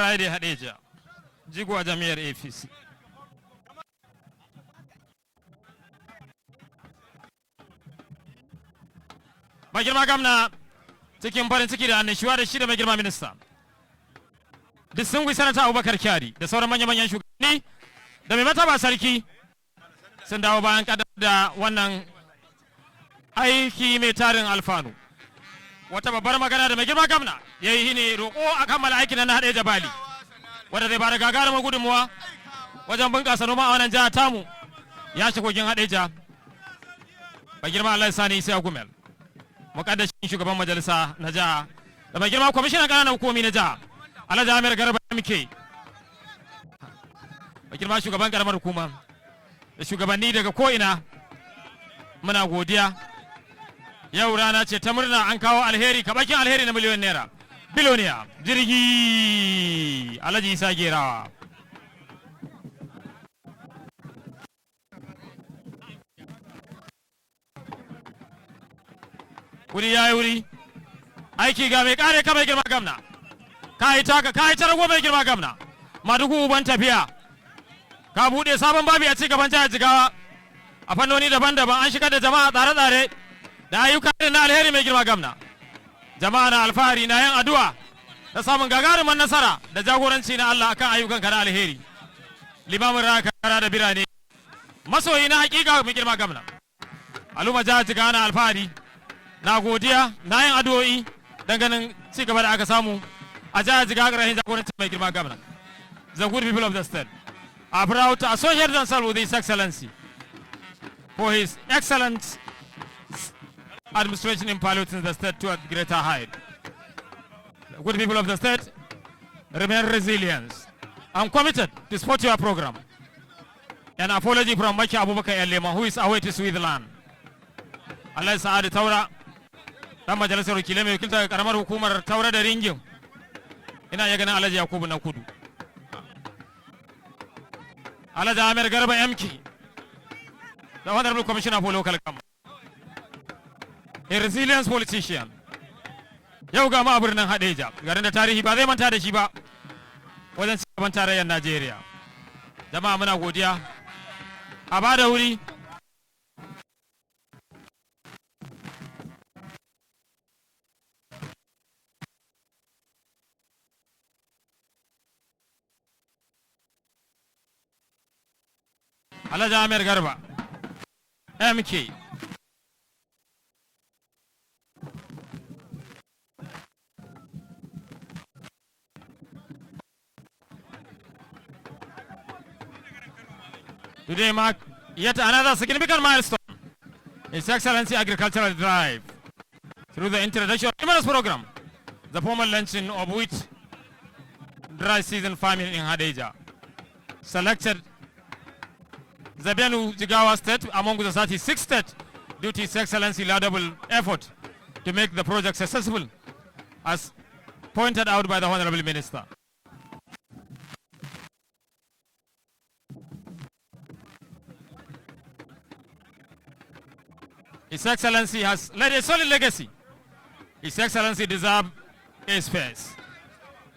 Friday Hadeja, jigo a jami'ar APC. Mai girma gamna cikin farin ciki da annashuwa da shi da mai girma minista. Distinguished Senator Abubakar Kyari da sauran manya-manyan shugabanni da mai mataba sarki sun dawo bayan kadar da wannan aiki mai tarin alfanu. Wata babbar magana da mai girma gamna ya yi ne roƙo a kammala aikin na haɗe jabali wadda zai bada gagarumar gudunmuwa wajen bunƙasa noma a wannan jiha tamu ya shi kogin haɗeja. Mai girma Allah Sani sai Gumel, muƙaddashin shugaban majalisa na jiha da mai girma kwamishinan ƙananan hukumomi na jiha Alhaji Amir Garba MK, mai girma shugaban ƙaramar hukuma da shugabanni daga ko'ina muna godiya. Yau rana ce ta murna an kawo alheri kabakin alheri na miliyon naira. Biloniya jirgi Alhaji Isa Gerawa. Wuri ya yi wuri, aiki ga mai kare ka mai girma gamna. Ka yi ta rago mai girma gamna. Madugu uban tafiya. Ka buɗe sabon babi a cigaban jihar Jigawa. A fannoni daban-daban an shigar da jama'a tsare-tsare da ayyuka na alheri mai girma gamna. Jama'a na alfahari na yin addu'a da samun gagarumin nasara da jagoranci na Allah akan ayyukan na alheri. Limamin rakara da birane. Masoyi na hakika mai girma gamna. Al'umma jihar Jigawa na alfahari. Na godiya na yin addu'o'i ganin ci gaba da aka samu a jihar Jigawa ƙarƙashin jagoranci mai girma gamna. The good people of the state are proud to associate themselves with His Excellency for his excellent administration in piloting the state to a greater height. The good people of the state remain resilient and committed to support your program. An apology from Maki Abubakar Elema, who is away to Switzerland. Allah Sa'adu Taura, dan majalisar wakilai mai wakilta karamar hukumar Taura da Ringin. Ina ya ganin Alhaji Yakubu na Kudu. Alhaji Amir Garba MK, the Honorable Commissioner for Local Government. A resilient politician. Yau ga ma a birnin Hadeja, garin da tarihi ba zai manta da shi ba wajen cigaban tarayyar Najeriya. Jama'a muna godiya. A ba da wuri. Alhaji Amir Garba MK. Today mark yet another significant milestone. His Excellency Agricultural Drive. Through the introduction of numerous program, the formal launching of wheat dry season farming in Hadeja selected the Benue Jigawa state among the 36 states due to His Excellency laudable effort to make the project successful, as pointed out by the Honorable Minister. His Excellency has led a solid legacy. His Excellency deserves a space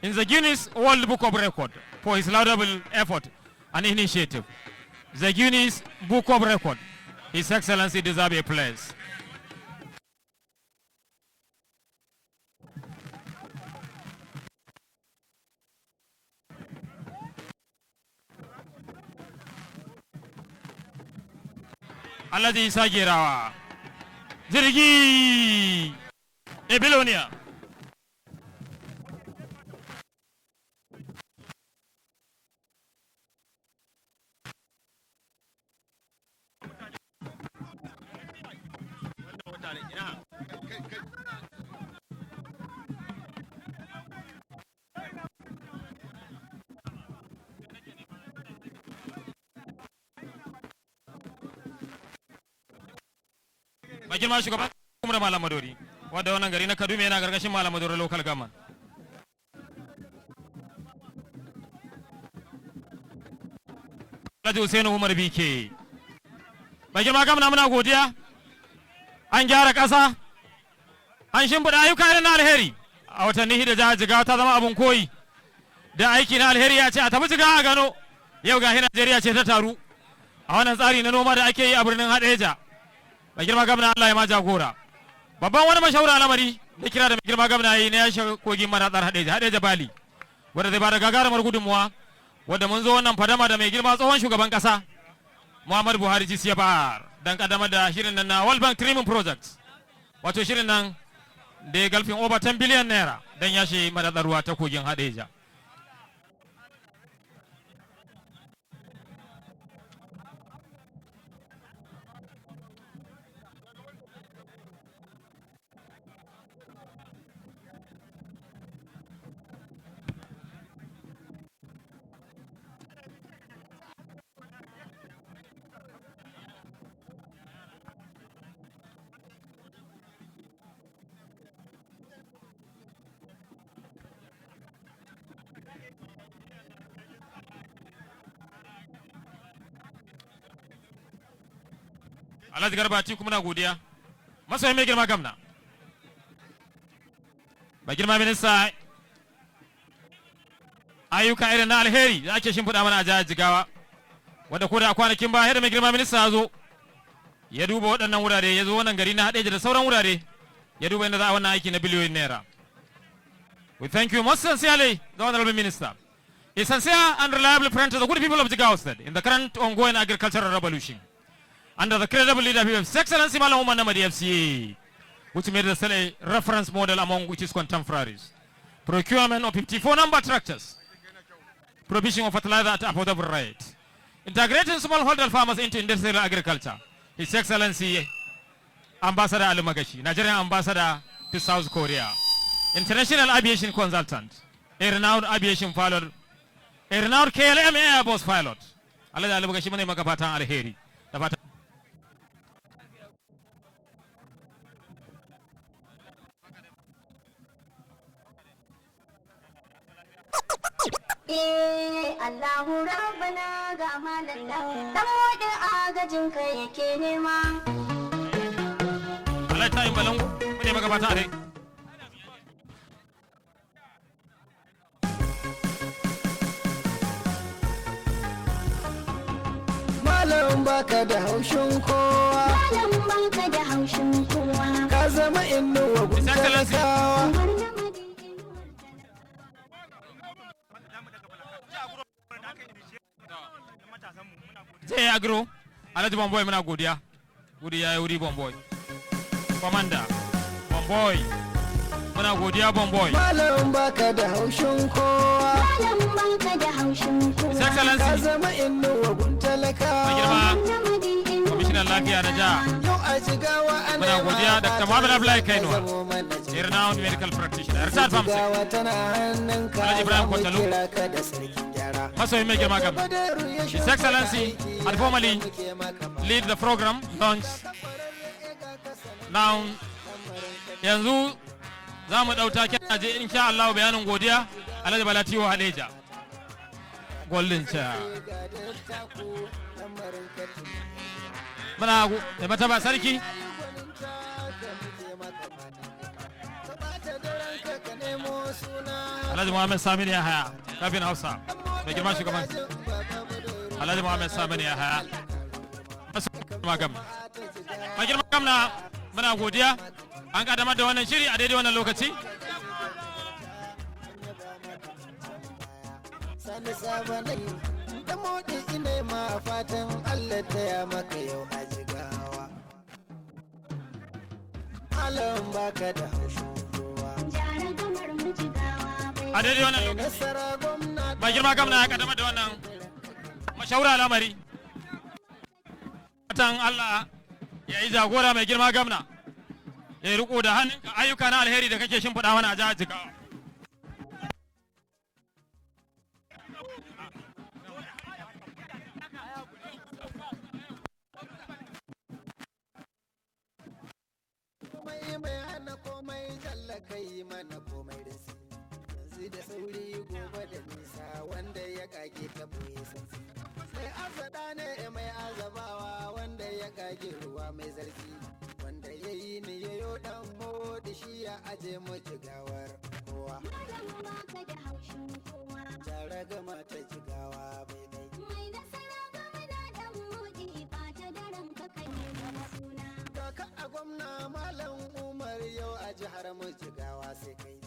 in the Guinness World Book of Records for his laudable effort and initiative. The Guinness Book of Records. His Excellency deserves a place. Alhaji Isa Gerawa. Jirgi. A billionaire. Mai girma shugaban kuma Malam Madori, wadda wannan gari na Kaduna yana gargashin Malam Madori local government. Alhaji Hussein Umar BK. Mai girma gamna muna godiya. An gyara ƙasa, an shimfiɗa ayyuka irin na alheri a watanni da jihar Jigawa ta zama abin koyi da aiki na alheri ya ce a tafi jiga a gano yau ga Najeriya ce ta taru a wannan tsari na noma da ake yi a birnin Hadeja. Mai girma gwamna Allah ya ma jagora. Babban wani mashaura lamari da kira da mai girma gwamna yi na yashe kogin manatsar Hadeja Bali wanda zai bada gagarumar gudunmuwa wanda mun zo wannan fadama da mai girma tsohon shugaban kasa Muhammadu Buhari ji ya bayar dan kaddamar da shirin nan na World Bank Trimming Project, wato shirin nan da ya galfin over 10 billion naira dan yashe madatsar ruwa ta kogin Hadeja. Alhaji Garba ci kuma na godiya. Masoyin mai girma gamna. Mai girma minista ayyuka irin na alheri da ake shimfiɗa mana a jihar Jigawa. Wanda ko da kwanakin ba yadda mai girma minista ya zo ya duba waɗannan wurare, ya zo wannan gari na Hadeja da sauran wurare ya duba inda za a wannan aiki na biliyoyin naira. We thank you most sincerely, the Honorable Minister. A sincere and reliable friend to the good people of Jigawa State in the current ongoing agricultural revolution. Under the credible leadership of His Excellency Malam Umar Namadi FCA, which made the state a reference model among which is contemporaries. Procurement of 54 number tractors, provision of fertilizer at affordable rate, integrating smallholder farmers into industrial agriculture. His Excellency Ambassador Ali Magashi, Nigerian Ambassador to South Korea, international aviation consultant, a renowned aviation pilot, a renowned KLM Airbus pilot. Ali Magashi mane maka fatan alheri. Da fatan Allahu Rabbana ga malam dan wada agajin kai yake nema. Allah ta yi balangu mune maka fatan alheri. Malam baka da haushin kowa. Malam baka da haushin kowa. Ka zama inuwa talakawa. Jai Agro, Alhaji Bomboy muna godiya. Godiya ya wuri Bomboy. Commander Bomboy. Muna godiya Bomboy. Malam baka da haushin kowa. Malam baka da haushin kowa. His Excellency. Ka zama inuwa talakawa. Mai girma Kwamishinan Lafiya na jiha. Yau a Jigawa ana Muna godiya Dr. Muhammad Abdullahi Kainuwa, a renowned medical practitioner, retired pharmacist. Alhaji Ibrahim Kwatalu, masoyin mai girma gaba. His Excellency had formally lead the program launch. Now, yanzu za mu ɗauta kyan je insha Allah bayanin godiya Alhaji Balatiwo Hadeja. Golden chair. Muna da mataba sarki. Alhaji Muhammad Samini ya haya, kafin Hausa, mai girma shugaban. Alhaji Muhammad Samini ya haya. Mai girma gamna muna godiya an kaddamar da wannan shiri a daidai wannan lokaci. Sani sabanai da modi ina ma fatan Allah ta ya maka yau a Jigawa. Malam baka da haushin kowa. A daidai wannan lokaci mai girma gamna ya kaddamar da wannan mashaura lamari. Fatan Allah ya yi jagora mai girma gamna, ya riko da hannunka ayyuka na alheri da kake shimfiɗa mana a jihar Jigawa. Komai mai hana komai jalla kai mana komai da su. Yanzu da sauri gobe da nisa wanda ya kage ta boye sansi. Mai azada ne mai azabawa wanda ya kage ruwa mai zarfi. Wanda ya yi ni ya yo dan modi shi ya aje mu jigawar kowa. jihar mu jigawa sai kai.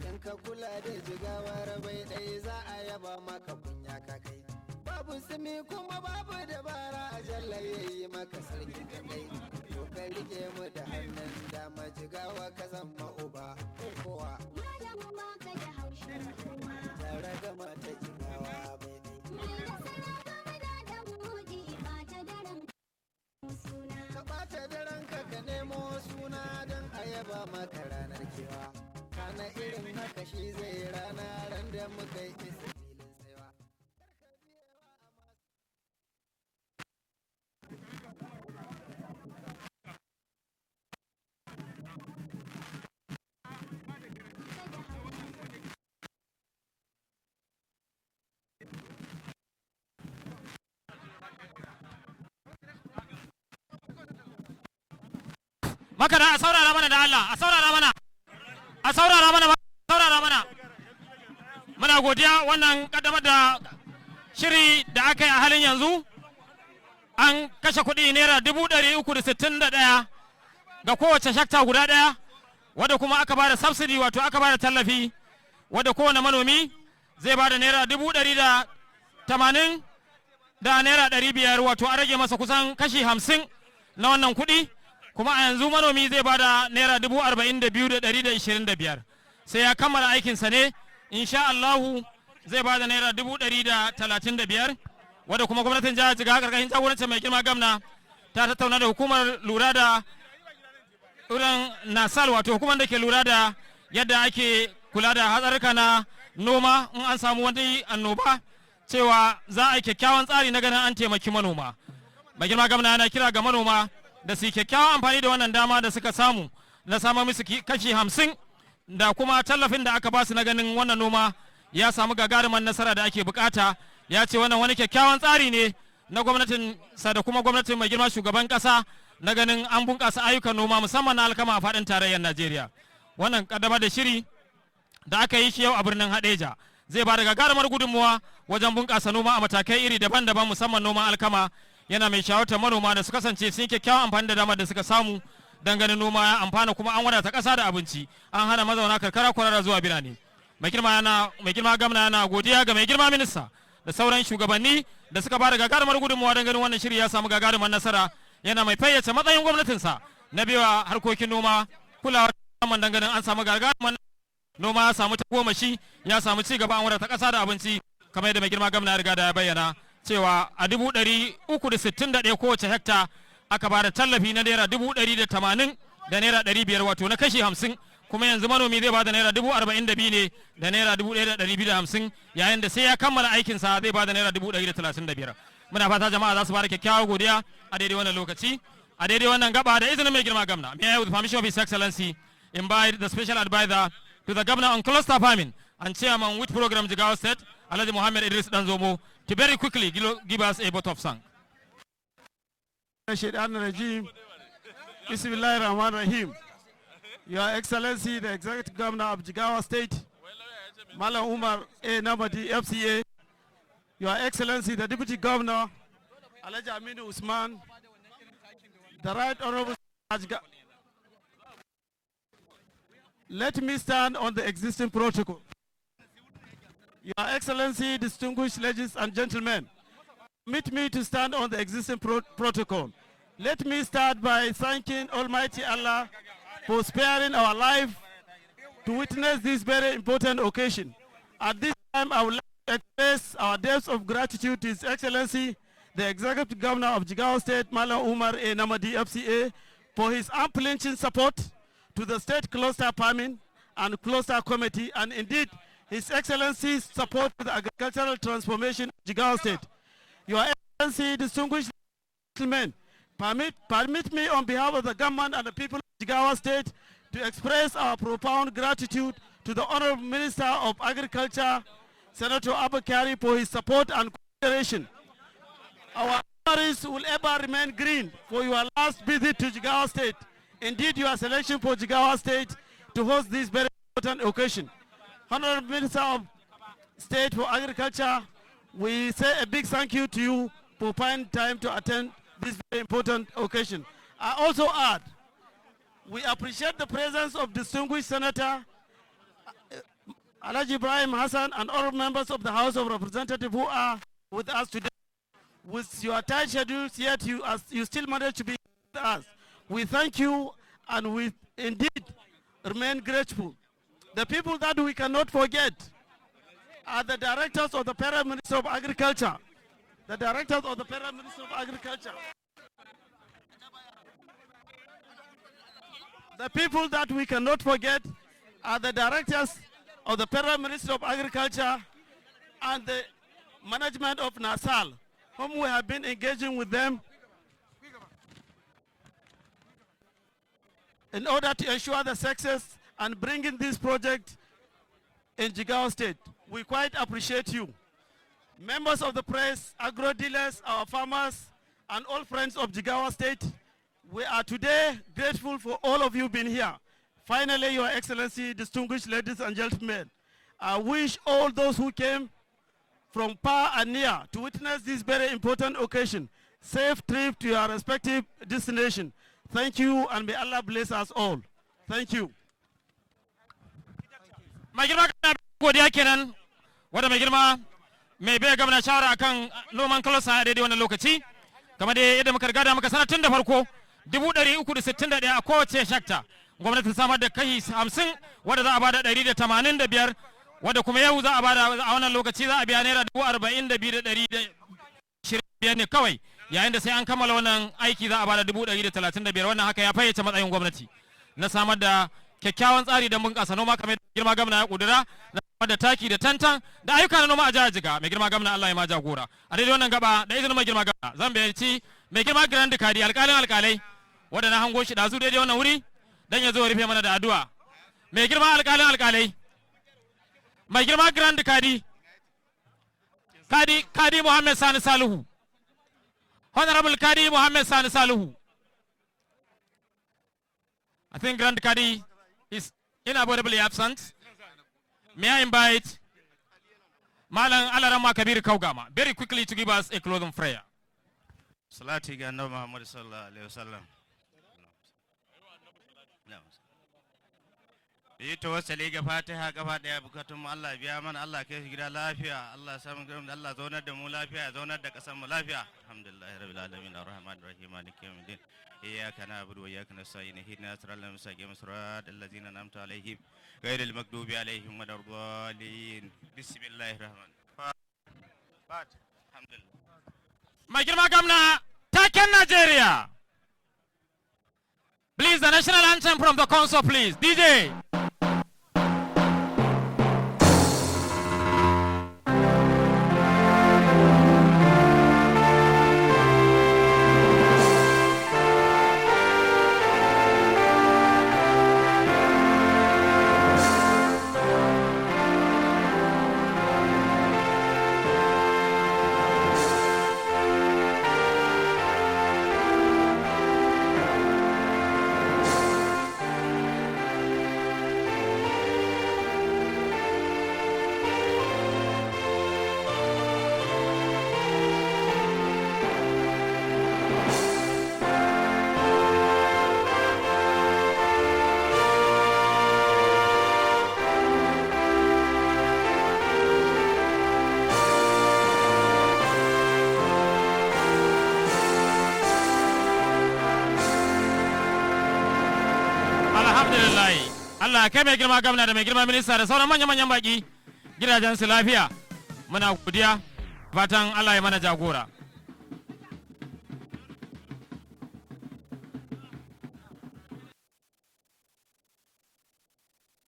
In ka kula da jigawar bai ɗaya za a yaba maka kunya ka kai. Babu sumi kuma babu dabara a jalla yayi maka sarki kadai. To ka rike mu da hannun dama jigawa ka zama uba kowa. Malamu ma ka da haushin kowa. Tare gama ta jigawa bai ɗaya. Ka ɓata daren ka nemo suna don a yaba maka ranar kewa. Kana irin haka shi zai rana ran da muka yi isa filin saiwa. Makana a saurara mana da Allah, a saurara mana, a saurara mana, a saurara mana. Muna godiya wannan kaddamar da shiri da aka yi a halin yanzu. An kashe kuɗi naira 361 ga kowace shakta guda ɗaya, wadda kuma aka bada subsidy wato aka bada tallafi, wadda kowane manomi zai bada naira 180 da naira 500 wato an rage masa kusan kashi 50 na wannan kuɗi. Kuma a yanzu manomi zai bada naira 42,125 sai ya kammala aikinsa ne insha Allahu zai bada naira 135 wadda kuma gwamnatin jihar Jigawa karkashin jagorancin mai girma gamna ta tattauna da hukumar lura da irin nasal wato hukumar da ke lura da yadda ake kula da hatsarika na noma in an samu wani annoba cewa za a yi kyakkyawan tsari na ganin an taimaki manoma. Mai girma gamna yana kira ga manoma da su kyakkyawan amfani da wannan dama da suka samu na samun musu kashi 50 da kuma tallafin da aka basu na ganin wannan noma ya samu gagarumin nasara da ake bukata. Ya ce wannan wani kyakkyawan tsari ne na gwamnatin sa da kuma gwamnatin mai girma shugaban kasa na ganin an bunkasa ayyukan noma musamman na alkama a faɗin tarayyar Najeriya. Wannan kaddamar da shiri da aka yi shi yau a birnin Hadeja zai ba da gagarumar gudunmuwa wajen bunkasa noma a matakai iri daban-daban musamman noman alkama. Yana mai shawartar manoma da su kasance sun kyakkyawan amfani da damar da suka samu don ganin noma ya amfana kuma an wadata ƙasa da abinci an hana mazauna karkara kwarara zuwa birane. Mai girma gamna yana godiya ga mai girma minista da sauran shugabanni da suka ba da gagarumar gudunmuwa don ganin wannan shiri ya samu gagarumar nasara. Yana mai fayyace matsayin gwamnatinsa na biya harkokin noma kulawa da don ganin an samu gagarumar noma ya samu tagomashi ya samu ci gaba an wadata ƙasa da abinci kamar yadda mai girma gamna ya riga da ya bayyana. Cewa a 361 kowace hekta aka bada tallafi na naira 180 da naira 500 wato na kashi 50 kuma yanzu manomi zai bada naira 42 ne da naira 1250 yayin da sai ya kammala aikinsa zai bada naira 135. Muna fata jama'a za su bada kyakkyawar godiya a daidai wannan lokaci a daidai wannan gaba da izinin mai girma gamna. May I with permission of His Excellency invite the special advisor to the governor on cluster farming and chairman with program Jigawa State Alhaji Muhammad Idris Danzomo to very quickly give us a vote of thanks. Bismillahirrahmanirrahim. Your Excellency, the Executive Governor of Jigawa State, Malam Umar A. Namadi, FCA, Your Excellency, the Deputy Governor, Alhaji Aminu Usman, the Right Honorable Let me stand on the existing protocol. Your Excellency, distinguished ladies and gentlemen, permit me to stand on the existing protocol. Let me start by thanking Almighty Allah for sparing our life to witness this very important occasion. At this time, I would like to express our depths of gratitude to His Excellency, the Executive Governor of Jigawa State, Malam Umar A. Namadi, FCA, for his unflinching support to the State Cluster Farming and Cluster Committee, and indeed, His Excellency's support to the agricultural transformation of Jigawa State. Your Excellency, distinguished gentlemen, permit me on behalf of the government and the people of Jigawa State to express our profound gratitude to the Honorable Minister of Agriculture, Senator Abakari, for his support and cooperation. Our memories will ever remain green for your last visit to Jigawa State. Indeed, your selection for Jigawa State to host this very important occasion. Honorable Minister of State for Agriculture, we say a big thank you to you for finding time to attend this very important occasion. I also add We appreciate the presence of distinguished Senator Alhaji Ibrahim Hassan and all members of the House of Representatives who are with us today. With your tight schedules, yet you still manage to be with us. We thank you and we indeed remain grateful. The people that we cannot forget are the directors of the Federal Ministry of Agriculture. The directors of the Federal Ministry of Agriculture. The people that we cannot forget are the directors of the Federal Ministry of Agriculture and the management of NASAL, whom we have been engaging with them in order to ensure the success and bringing this project in Jigawa State. We quite appreciate you. Members of the press, agro dealers, our farmers, and all friends of Jigawa State, we are today grateful for all of you being here. Finally, Your Excellency, distinguished ladies and gentlemen, I wish all those who came from far and near to witness this very important occasion safe trip to your respective destination. Thank you, and may Allah bless us all. Thank you. Mai girma kana godiya kenan wanda mai girma mai bai gwamna shawara akan noman kalosa a daidai wannan lokaci kamar da yadda muka riga da muka sanar tun da farko 361 a kowace shakta gwamnati ta samar da kai 50 wanda za a bada 185 wanda kuma yau za a bada a wannan lokaci za a biya naira 42,125 ne kawai yayin da sai an kammala wannan aiki za a bada 135 wannan haka ya fayyace matsayin gwamnati na samar da kyakkyawan tsari don bunƙasa noma kamar girma gwamna ya kudura na samar da taki da tantan da ayyuka na noma a jihar Jigawa mai girma gwamna Allah ya ma jagora a daidai wannan gaba da izinin mai girma gwamna zan bayyaci mai girma Grand Kadi alƙalin alƙalai wanda na hango shi da zu daidai wannan wuri dan ya zo rufe mana da addu'a mai girma alƙalin alƙalai mai girma Grand Kadi Muhammad Sani Salihu Honorable Kadi Muhammad Sani Salihu. I think Grand Kadi is unavoidably absent. May I invite Malam Alarama Kabir Kaugama very quickly to give us a closing prayer. Salati ga Annabi Muhammad sallallahu alaihi wasallam. Yi tawassali ga Fatiha gaba daya bukatun mu Allah biya mana Allah kai shi gida lafiya Allah samu gidan Allah zaunar da mu lafiya zaunar da kasar mu lafiya alhamdulillahi rabbil alamin arrahmanir rahim maliki yawmiddin iyyaka na'budu wa iyyaka nasta'in ihdinas siratal mustaqim siratal ladzina an'amta alaihim ghayril maghdubi alaihim waladdallin bismillahir rahmanir rahim alhamdulillah. Mai girma gwamna taken Nigeria. Please the national anthem from the council please. DJ. Allah kai mai girma gwamna da mai girma minista da sauran manyan baki gidajen su lafiya muna godiya fatan Allah ya mana jagora